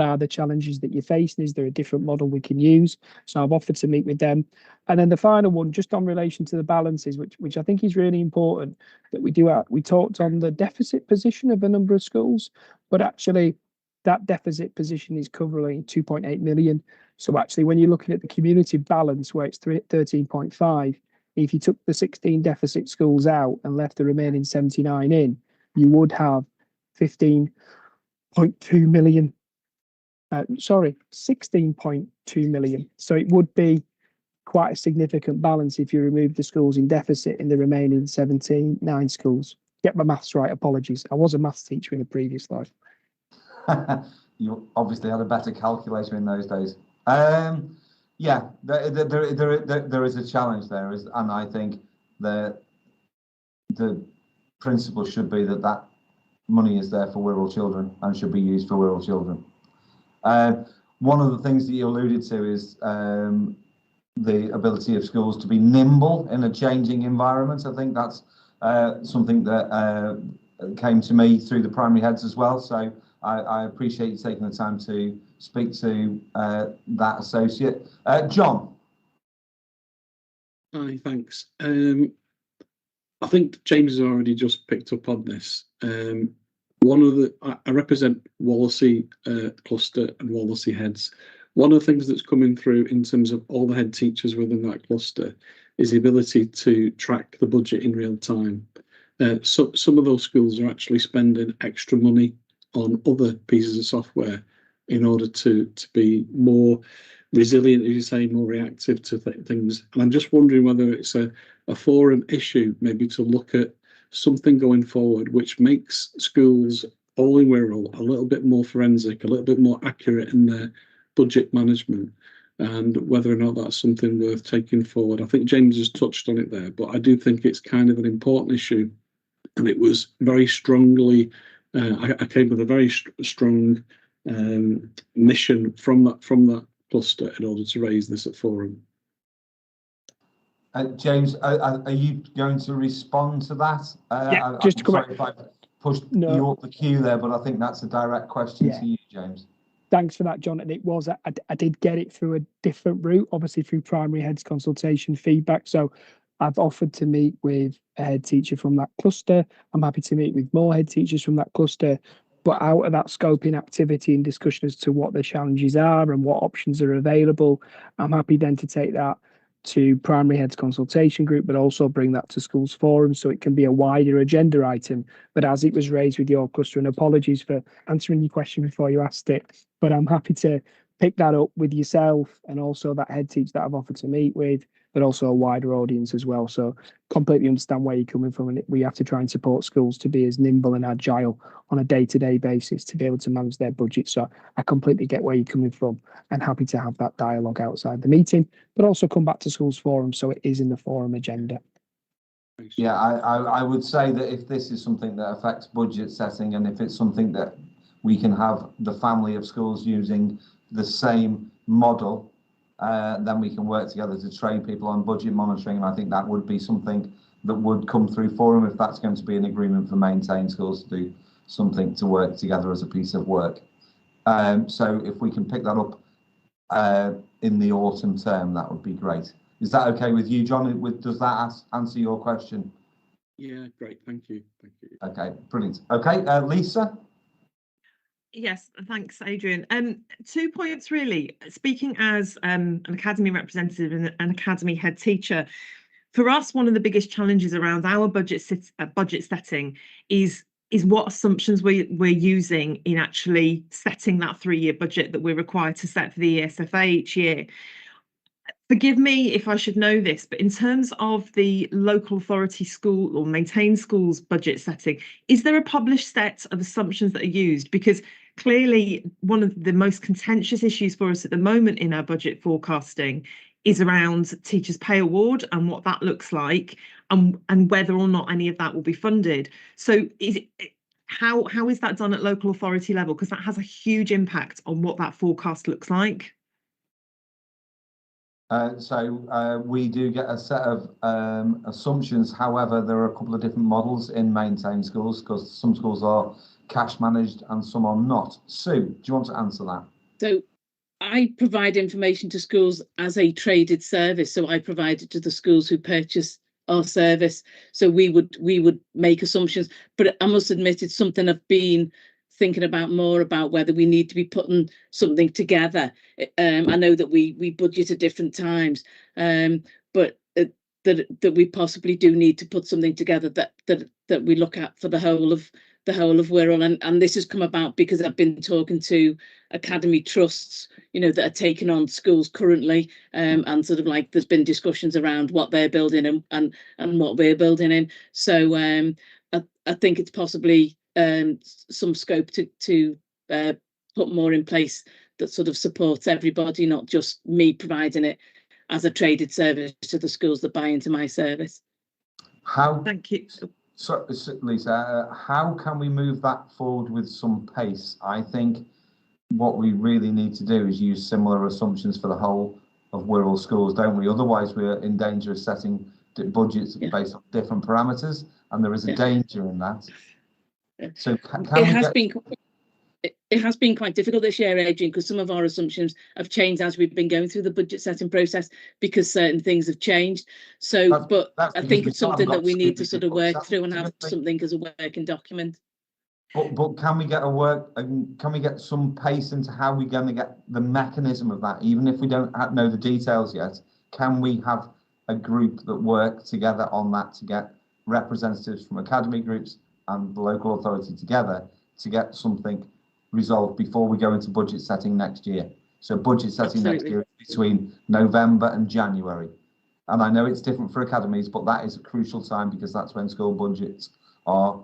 are the challenges that you're facing. Is there a different model we can use? So I've offered to meet with them. And then the final one, just on relation to the balances, which I think is really important, that we talked on the deficit position of a number of schools, but actually that deficit position is covering 2.8 million. So actually, when you're looking at the community balance where it's 13.5, if you took the 16 deficit schools out and left the remaining 79 in, you would have 15.2 million. 16.2 million. So it would be quite a significant balance if you remove the schools in deficit in the remaining 9 schools. Get my maths right, apologies. I was a maths teacher in a previous life. You obviously had a better calculator in those days. Yeah, there is a challenge there, and I think the principle should be that money is there for Wirral children and should be used for Wirral children. One of the things that you alluded to is the ability of schools to be nimble in a changing environment. I think that's something that came to me through the primary heads as well. So I appreciate you taking the time to speak to that associate. John. Hi, thanks. I think James has already just picked up on this. I represent Wallasey cluster and Wallasey heads. One of the things that's coming through in terms of all the head teachers within that cluster is the ability to track the budget in real time. So some of those schools are actually spending extra money on other pieces of software in order to be more resilient, as you say, more reactive to things. And I'm just wondering whether it's a forum issue, maybe to look at something going forward which makes schools all in Wirral a little bit more forensic, a little bit more accurate in their budget management, and whether or not that's something worth taking forward. I think James has touched on it there, but I do think it's kind of an important issue, and it was very strongly, I came with a very strong mission from that cluster in order to raise this at forum. James, are you going to respond to that? Yeah, just to come back. If I pushed you up the queue there, but I think that's a direct question to you, James. Thanks for that, John. And it was, I did get it through a different route, obviously through primary heads consultation feedback. So I've offered to meet with a head teacher from that cluster. I'm happy to meet with more head teachers from that cluster. But out of that scoping activity and discussion as to what the challenges are and what options are available, I'm happy then to take that to primary heads consultation group, but also bring that to schools forum so it can be a wider agenda item. But as it was raised with your cluster, and apologies for answering your question before you asked it, but I'm happy to pick that up with yourself and also that head teacher that I've offered to meet with, but also a wider audience as well. So completely understand where you're coming from, and we have to try and support schools to be as nimble and agile on a day-to-day basis to be able to manage their budget. So I completely get where you're coming from, and happy to have that dialogue outside the meeting, but also come back to schools forum so it is in the forum agenda. Yeah, I would say that if this is something that affects budget setting, and if it's something that we can have the family of schools using the same model, then we can work together to train people on budget monitoring. And I think that would be something that would come through forum if that's going to be an agreement for maintain schools to do something to work together as a piece of work. So if we can pick that up in the autumn term, that would be great. Is that okay with you, John? Does that answer your question? Yeah, great. Thank you. Thank you. Okay, brilliant. Okay, Lisa? Yes, thanks, Adrian. 2 points really. Speaking as an academy representative and an academy head teacher, for us, one of the biggest challenges around our budget setting is what assumptions we're using in actually setting that 3-year budget that we're required to set for the ESFA each year. Forgive me if I should know this, but in terms of the local authority school or maintained schools budget setting, is there a published set of assumptions that are used? Because clearly one of the most contentious issues for us at the moment in our budget forecasting is around teachers' pay award and what that looks like, and whether or not any of that will be funded. So how is that done at local authority level? Because that has a huge impact on what that forecast looks like. So we do get a set of assumptions. However, there are a couple of different models in maintained schools, because some schools are cash managed and some are not. Sue, do you want to answer that? So I provide information to schools as a traded service. So I provide it to the schools who purchase our service. So we would make assumptions, but I must admit it's something I've been thinking about more about, whether we need to be putting something together. I know that we budget at different times, but that we possibly do need to put something together that we look at for the whole of Wirral, and this has come about because I've been talking to academy trusts, that are taking on schools currently, and sort of like there's been discussions around what they're building and what we're building in. So I think it's possibly some scope to put more in place that sort of supports everybody, not just me providing it as a traded service to the schools that buy into my service. Thank you. So, Lisa, how can we move that forward with some pace? I think what we really need to do is use similar assumptions for the whole of Wirral schools, don't we? Otherwise, we're in danger of setting budgets based on different parameters, and there is a danger in that. So it has been quite difficult this year, Adrian, because some of our assumptions have changed as we've been going through the budget setting process, because certain things have changed. So, but I think it's something that we need to sort of work through and have something as a working document. But can we get some pace into how we're going to get the mechanism of that, even if we don't know the details yet? Can we have a group that work together on that to get representatives from academy groups and the local authority together to get something resolved before we go into budget setting next year? So budget setting next year is between November and January. And I know it's different for academies, but that is a crucial time because that's when school budgets are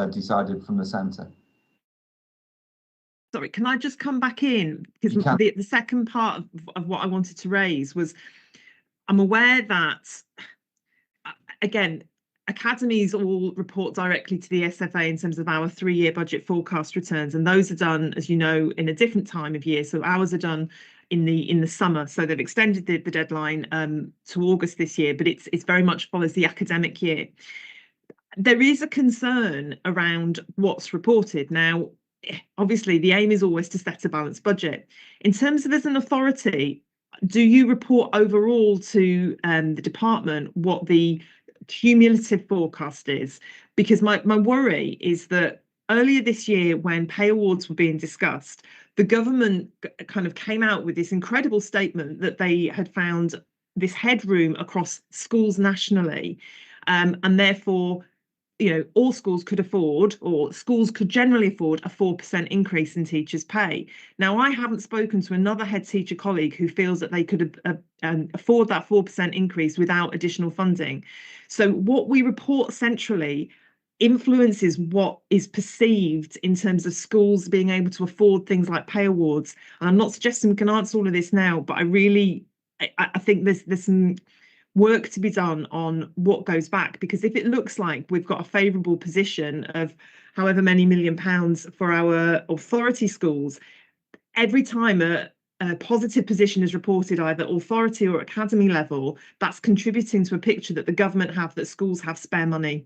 decided from the centre. Sorry, can I just come back in? Because the second part of what I wanted to raise was, I'm aware that, again, academies all report directly to the SFA in terms of our 3-year budget forecast returns, and those are done, as you know, in a different time of year. So ours are done in the summer, so they've extended the deadline to August this year, but it's very much follows the academic year. There is a concern around what's reported. Now, obviously, the aim is always to set a balanced budget. In terms of as an authority, do you report overall to the department what the cumulative forecast is? Because my worry is that earlier this year, when pay awards were being discussed, the government kind of came out with this incredible statement that they had found this headroom across schools nationally, and therefore, all schools could afford, or schools could generally afford, a 4% increase in teachers' pay. Now, I haven't spoken to another head teacher colleague who feels that they could afford that 4% increase without additional funding. So what we report centrally influences what is perceived in terms of schools being able to afford things like pay awards. And I'm not suggesting we can answer all of this now, but I think there's some work to be done on what goes back, because if it looks like we've got a favourable position of however many £1 million for our authority schools, every time a positive position is reported either authority or academy level, that's contributing to a picture that the government have that schools have spare money.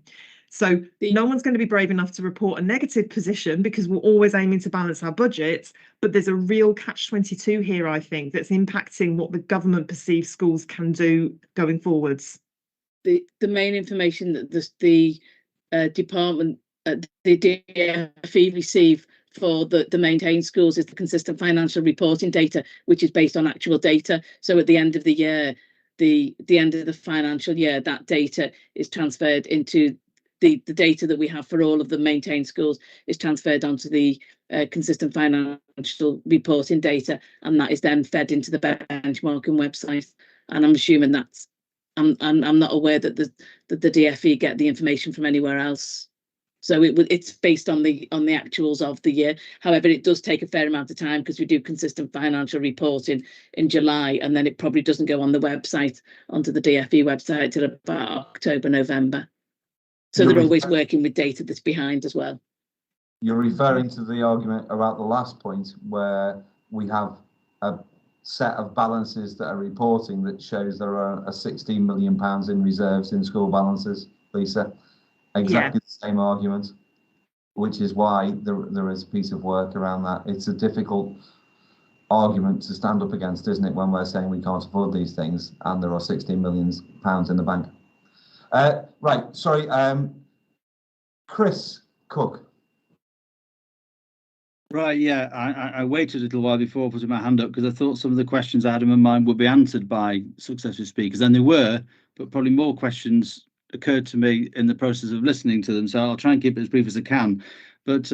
So no one's going to be brave enough to report a negative position because we're always aiming to balance our budgets. But there's a real catch-22 here, I think, that's impacting what the government perceives schools can do going forwards. The main information that the department, the DFE receive for the maintained schools is the consistent financial reporting data, which is based on actual data. So at the end of the year, the end of the financial year, that data is transferred into the data that we have for all of the maintained schools is transferred onto the consistent financial reporting data, and that is then fed into the benchmarking website. And I'm assuming that's, I'm not aware that the DFE get the information from anywhere else. So it's based on the actuals of the year. However, it does take a fair amount of time because we do consistent financial reporting in July, and then it probably doesn't go on the website, onto the DFE website, till about October, November. So they're always working with data that's behind as well. You're referring to the argument about the last point where we have a set of balances that are reporting that shows there are £16 million in reserves in school balances, Lisa. Exactly the same argument, which is why there is a piece of work around that. It's a difficult argument to stand up against, isn't it, when we're saying we can't afford these things and there are £16 million in the bank. Right, sorry, Chris Cook. Right, yeah, I waited a little while before putting my hand up because I thought some of the questions I had in my mind would be answered by successive speakers, and they were, but probably more questions occurred to me in the process of listening to them, so I'll try and keep it as brief as I can. But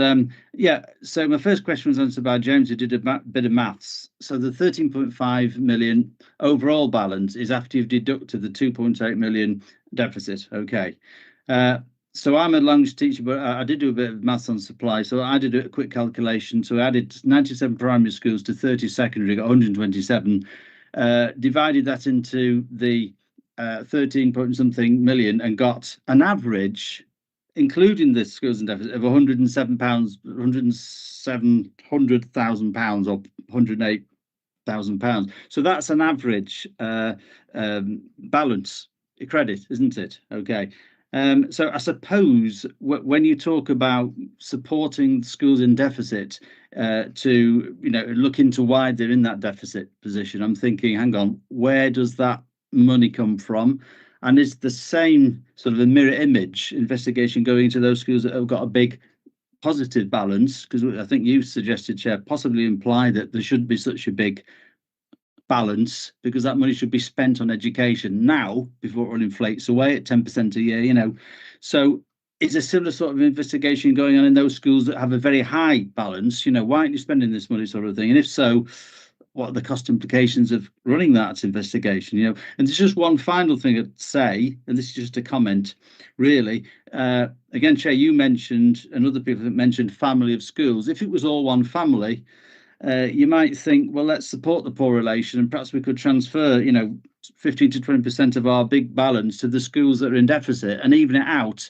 yeah, so my first question was answered by James, who did a bit of maths. So the 13.5 million overall balance is after you've deducted the 2.8 million deficit. Okay. So I'm a language teacher, but I did do a bit of maths on supply. So I did a quick calculation. So I added 97 primary schools to 30 secondary, got 127, divided that into the 13 point something million and got an average, including the schools in deficit, of £107,000 or £108,000. So that's an average balance credit, isn't it? Okay. So I suppose when you talk about supporting schools in deficit to look into why they're in that deficit position, I'm thinking, hang on, where does that money come from? And is the same sort of a mirror image investigation going into those schools that have got a big positive balance? Because I think you suggested, Chair, possibly imply that there shouldn't be such a big balance because that money should be spent on education now before it all inflates away at 10% a year, So is a similar sort of investigation going on in those schools that have a very high balance? Why aren't you spending this money, sort of thing? And if so, what are the cost implications of running that investigation? And there's just one final thing I'd say, and this is just a comment, really. Again, Chair, you mentioned, and other people have mentioned, family of schools. If it was all one family, you might think, well, let's support the poor relation, and perhaps we could transfer, 15 to 20% of our big balance to the schools that are in deficit and even it out.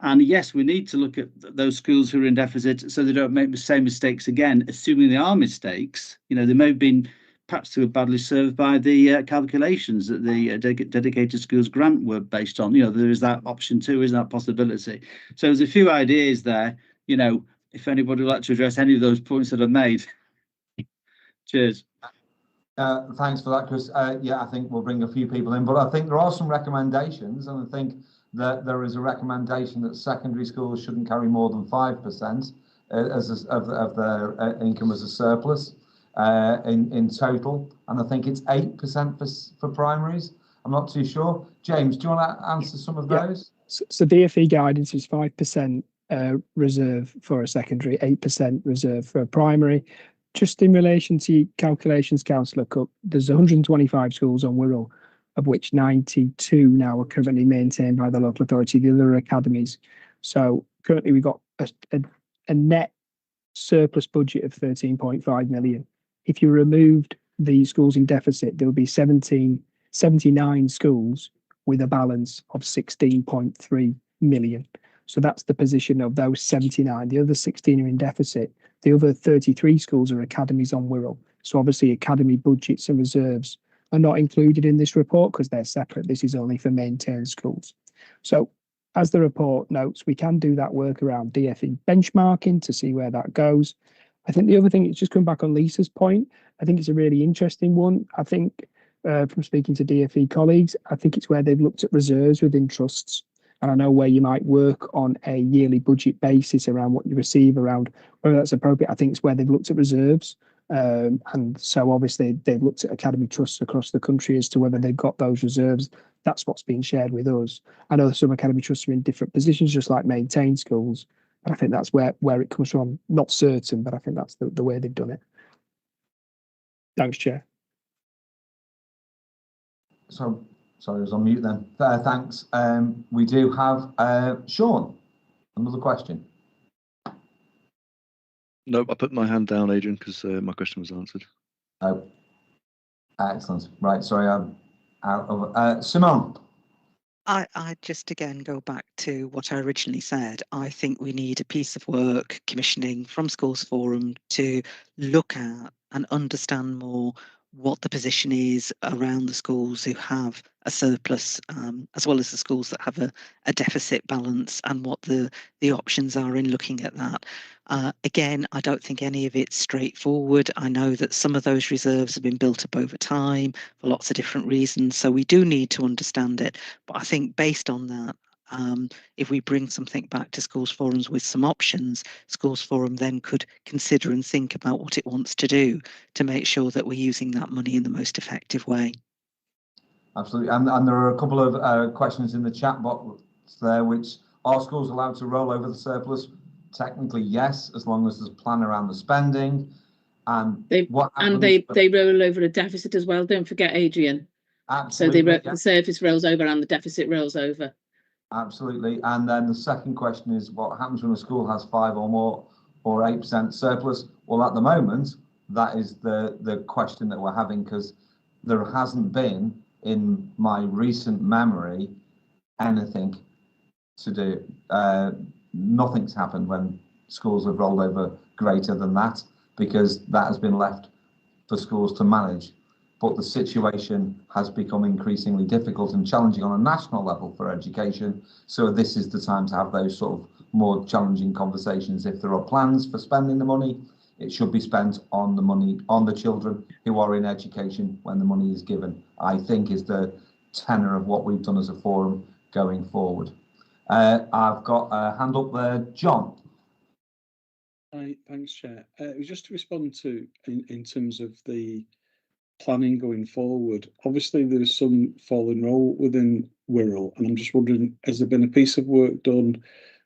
And yes, we need to look at those schools who are in deficit so they don't make the same mistakes again, assuming they are mistakes. They may have been perhaps too badly served by the calculations that the dedicated schools grant were based on. There is that option too, is that possibility? So there's a few ideas there. If anybody would like to address any of those points that I've made. Cheers. Thanks for that, Chris. Yeah, I think we'll bring a few people in, but I think there are some recommendations, and I think that there is a recommendation that secondary schools shouldn't carry more than 5% of their income as a surplus in total, and I think it's 8% for primaries. I'm not too sure. James, do you want to answer some of those? So DFE guidance is 5% reserve for a secondary, 8% reserve for a primary. Just in relation to calculations, Councillor Cook, there's 125 schools on Wirral, of which 92 now are currently maintained by the local authority. The other are academies. So currently we've got a net surplus budget of 13.5 million. If you removed the schools in deficit, there would be 79 schools with a balance of 16.3 million. So that's the position of those 79. The other 16 are in deficit. The other 33 schools are academies on Wirral. So obviously academy budgets and reserves are not included in this report because they're separate. This is only for maintained schools. So as the report notes, we can do that work around DFE benchmarking to see where that goes. I think the other thing is just come back on Lisa's point. I think it's a really interesting one. I think from speaking to DFE colleagues, I think it's where they've looked at reserves within trusts. And I know where you might work on a yearly budget basis around what you receive, around whether that's appropriate. I think it's where they've looked at reserves And so obviously they've looked at academy trusts across the country as to whether they've got those reserves. That's what's been shared with us. I know some academy trusts are in different positions, just like maintained schools. But I think that's where it comes from. Not certain, but I think that's the way they've done it. Thanks, Chair. So, sorry, I was on mute then. Thanks. We do have Sean, another question. No, I put my hand down, Adrian, because my question was answered. Oh, excellent. Right, sorry, I'm out of Simone. I just again go back to what I originally said. I think we need a piece of work commissioning from Schools Forum to look at and understand more what the position is around the schools who have a surplus, as well as the schools that have a deficit balance, and what the options are in looking at that. Again, I don't think any of it's straightforward. I know that some of those reserves have been built up over time for lots of different reasons, so we do need to understand it. But I think based on that, if we bring something back to Schools Forums with some options, Schools Forum then could consider and think about what it wants to do to make sure that we're using that money in the most effective way. Absolutely, and there are a couple of questions in the chat box there, which are schools allowed to roll over the surplus? Technically, yes, as long as there's a plan around the spending. And they roll over a deficit as well. Don't forget, Adrian. Absolutely. So the surface rolls over and the deficit rolls over. Absolutely. And then the second question is, what happens when a school has 5 or more or 8% surplus? Well, at the moment, that is the question that we're having, because there hasn't been, in my recent memory, anything to do. Nothing's happened when schools have rolled over greater than that, because that has been left for schools to manage. But the situation has become increasingly difficult and challenging on a national level for education. So this is the time to have those sort of more challenging conversations. If there are plans for spending the money, it should be spent on the children who are in education when the money is given, I think, is the tenor of what we've done as a forum going forward. I've got a hand up there, John. Hi, thanks, Chair. It was just to respond to in terms of the planning going forward. Obviously, there's some falling role within Wirral, and I'm just wondering, has there been a piece of work done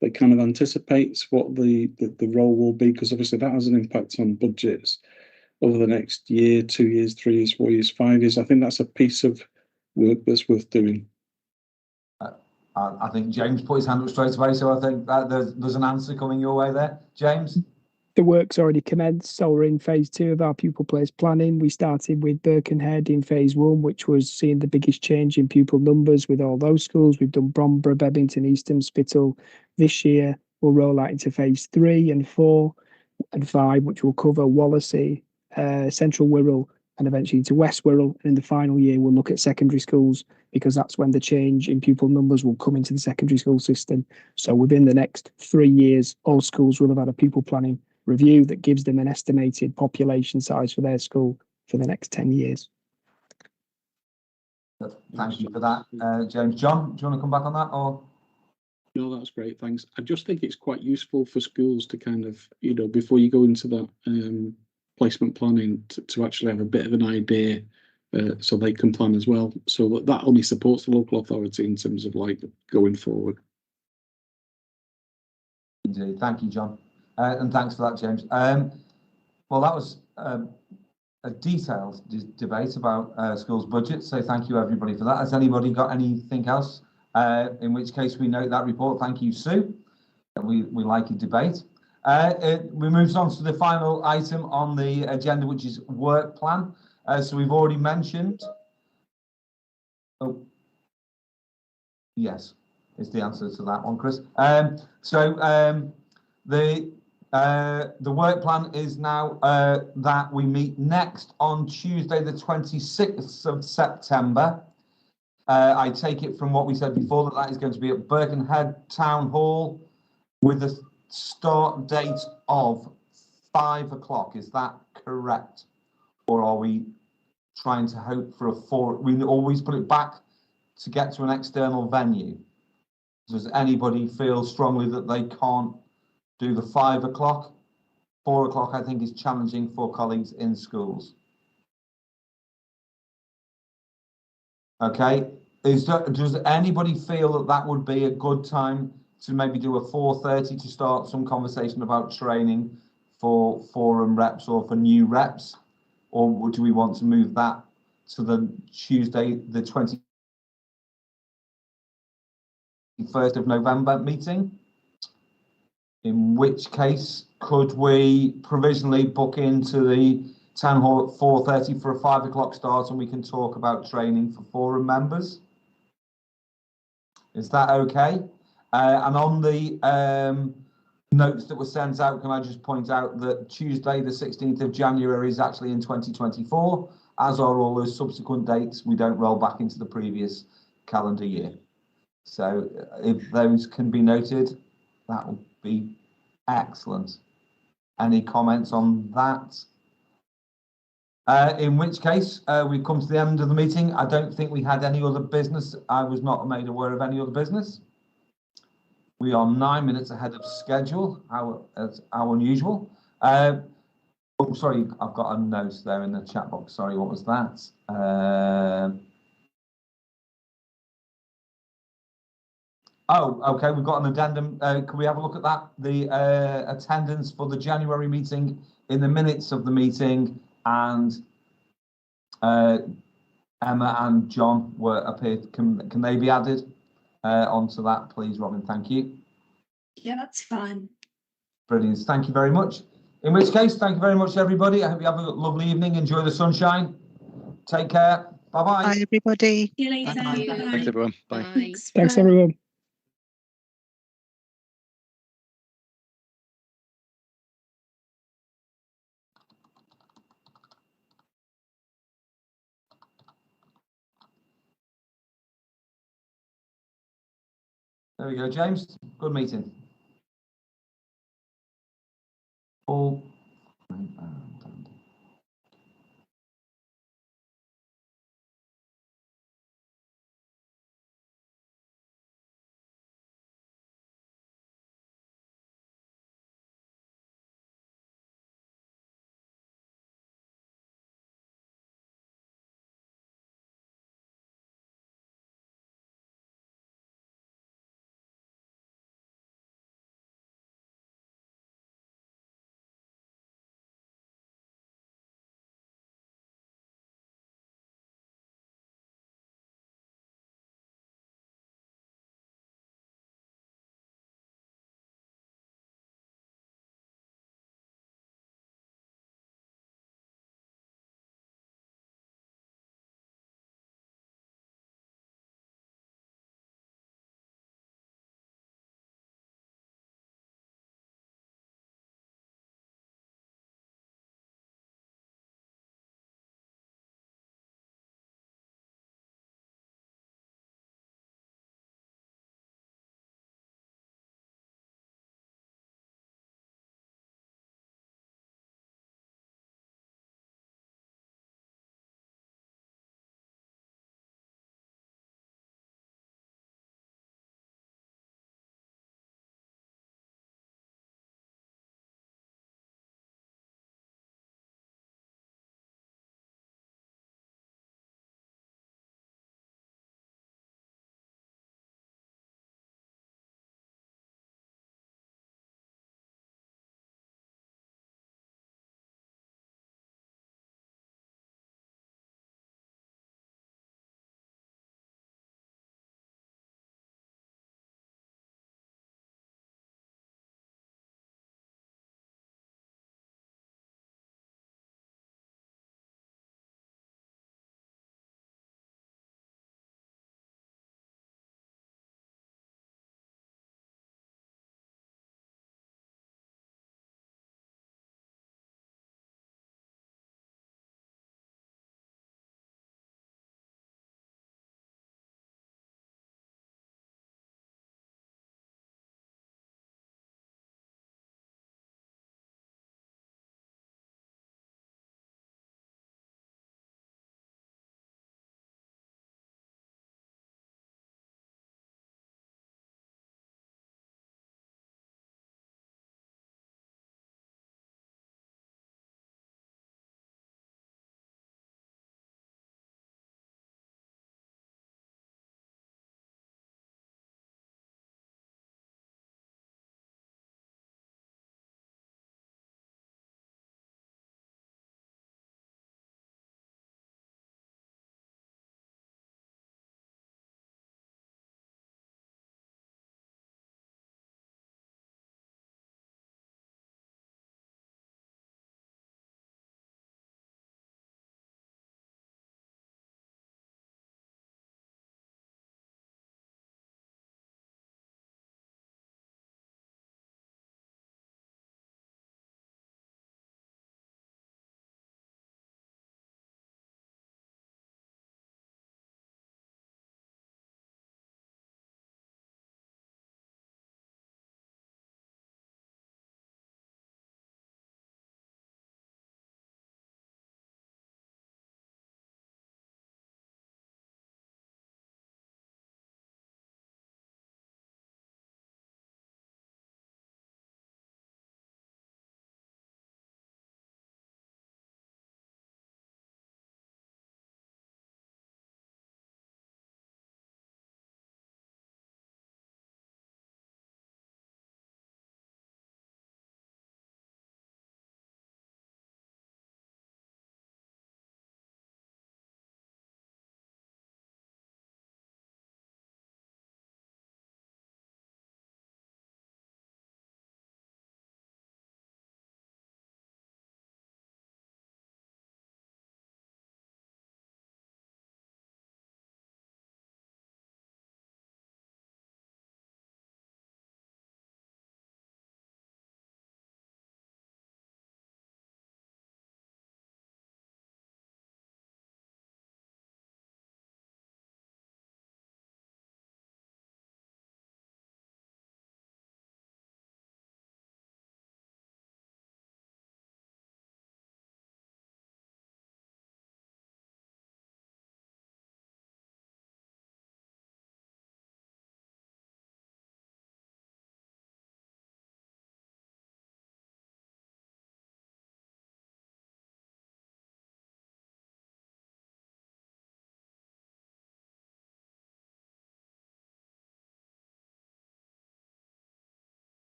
that kind of anticipates what the role will be? Because obviously that has an impact on budgets over the next year, 2 years, 3 years, 4 years, 5 years. I think that's a piece of work that's worth doing. I think James put his hand up straight away, so I think that there's an answer coming your way there. James? The work's already commenced, so we're in phase 2 of our pupil place planning. We started with Birkenhead in phase 1, which was seeing the biggest change in pupil numbers with all those schools. We've done Bromborough, Bebington, Eastham, Spittal. This year, we'll roll out into phase 3 and 4 and 5, which will cover Wallasey, Central Wirral, and eventually to West Wirral. And in the final year, we'll look at secondary schools, because that's when the change in pupil numbers will come into the secondary school system. So within the next 3 years, all schools will have had a pupil planning review that gives them an estimated population size for their school for the next 10 years. Thank you for that, James. John, do you want to come back on that? Or no, that's great, thanks. I just think it's quite useful for schools to kind of, before you go into that placement planning, to actually have a bit of an idea, so they can plan as well. So that only supports the local authority in terms of like going forward. Indeed, thank you, John. And thanks for that, James. Well, that was a detailed debate about schools' budgets, so thank you everybody for that. Has anybody got anything else? In which case we note that report. Thank you, Sue. We like a debate. We move on to the final item on the agenda, which is work plan. So we've already mentioned. Oh, yes, is the answer to that one, Chris. The work plan is now that we meet next on Tuesday, the 26th of September. I take it from what we said before that is going to be at Birkenhead Town Hall with a start date of 5 o'clock. Is that correct? Or are we trying to hope for a 4? We always put it back to get to an external venue. Does anybody feel strongly that they can't do the 5 o'clock? 4 o'clock, I think, is challenging for colleagues in schools. Okay, does anybody feel that that would be a good time to maybe do a 4:30 to start some conversation about training for forum reps or for new reps? Or do we want to move that to the Tuesday, the 21st of November meeting? In which case, could we provisionally book into the town hall at 4:30 for a 5 o'clock start, and we can talk about training for forum members? Is that okay? And on the notes that were sent out, can I just point out that Tuesday, the 16th of January is actually in 2024, as are all those subsequent dates. We don't roll back into the previous calendar year. So if those can be noted, that would be excellent. Any comments on that? In which case, we've come to the end of the meeting. I don't think we had any other business. I was not made aware of any other business. We are 9 minutes ahead of schedule, how unusual. Oh, sorry, I've got a note there in the chat box. Sorry, what was that? Oh, okay, we've got an addendum. Can we have a look at that? The attendance for the January meeting in the minutes of the meeting, and Emma and John were appeared. Can they be added onto that, please, Robin? Thank you. Yeah, that's fine. Brilliant. Thank you very much. In which case, thank you very much, everybody. I hope you have a lovely evening. Enjoy the sunshine. Take care. Bye-bye. Bye, everybody. See you later. Bye. Bye. Thanks, everyone. Bye. Thanks, everyone. There we go, James. Good meeting.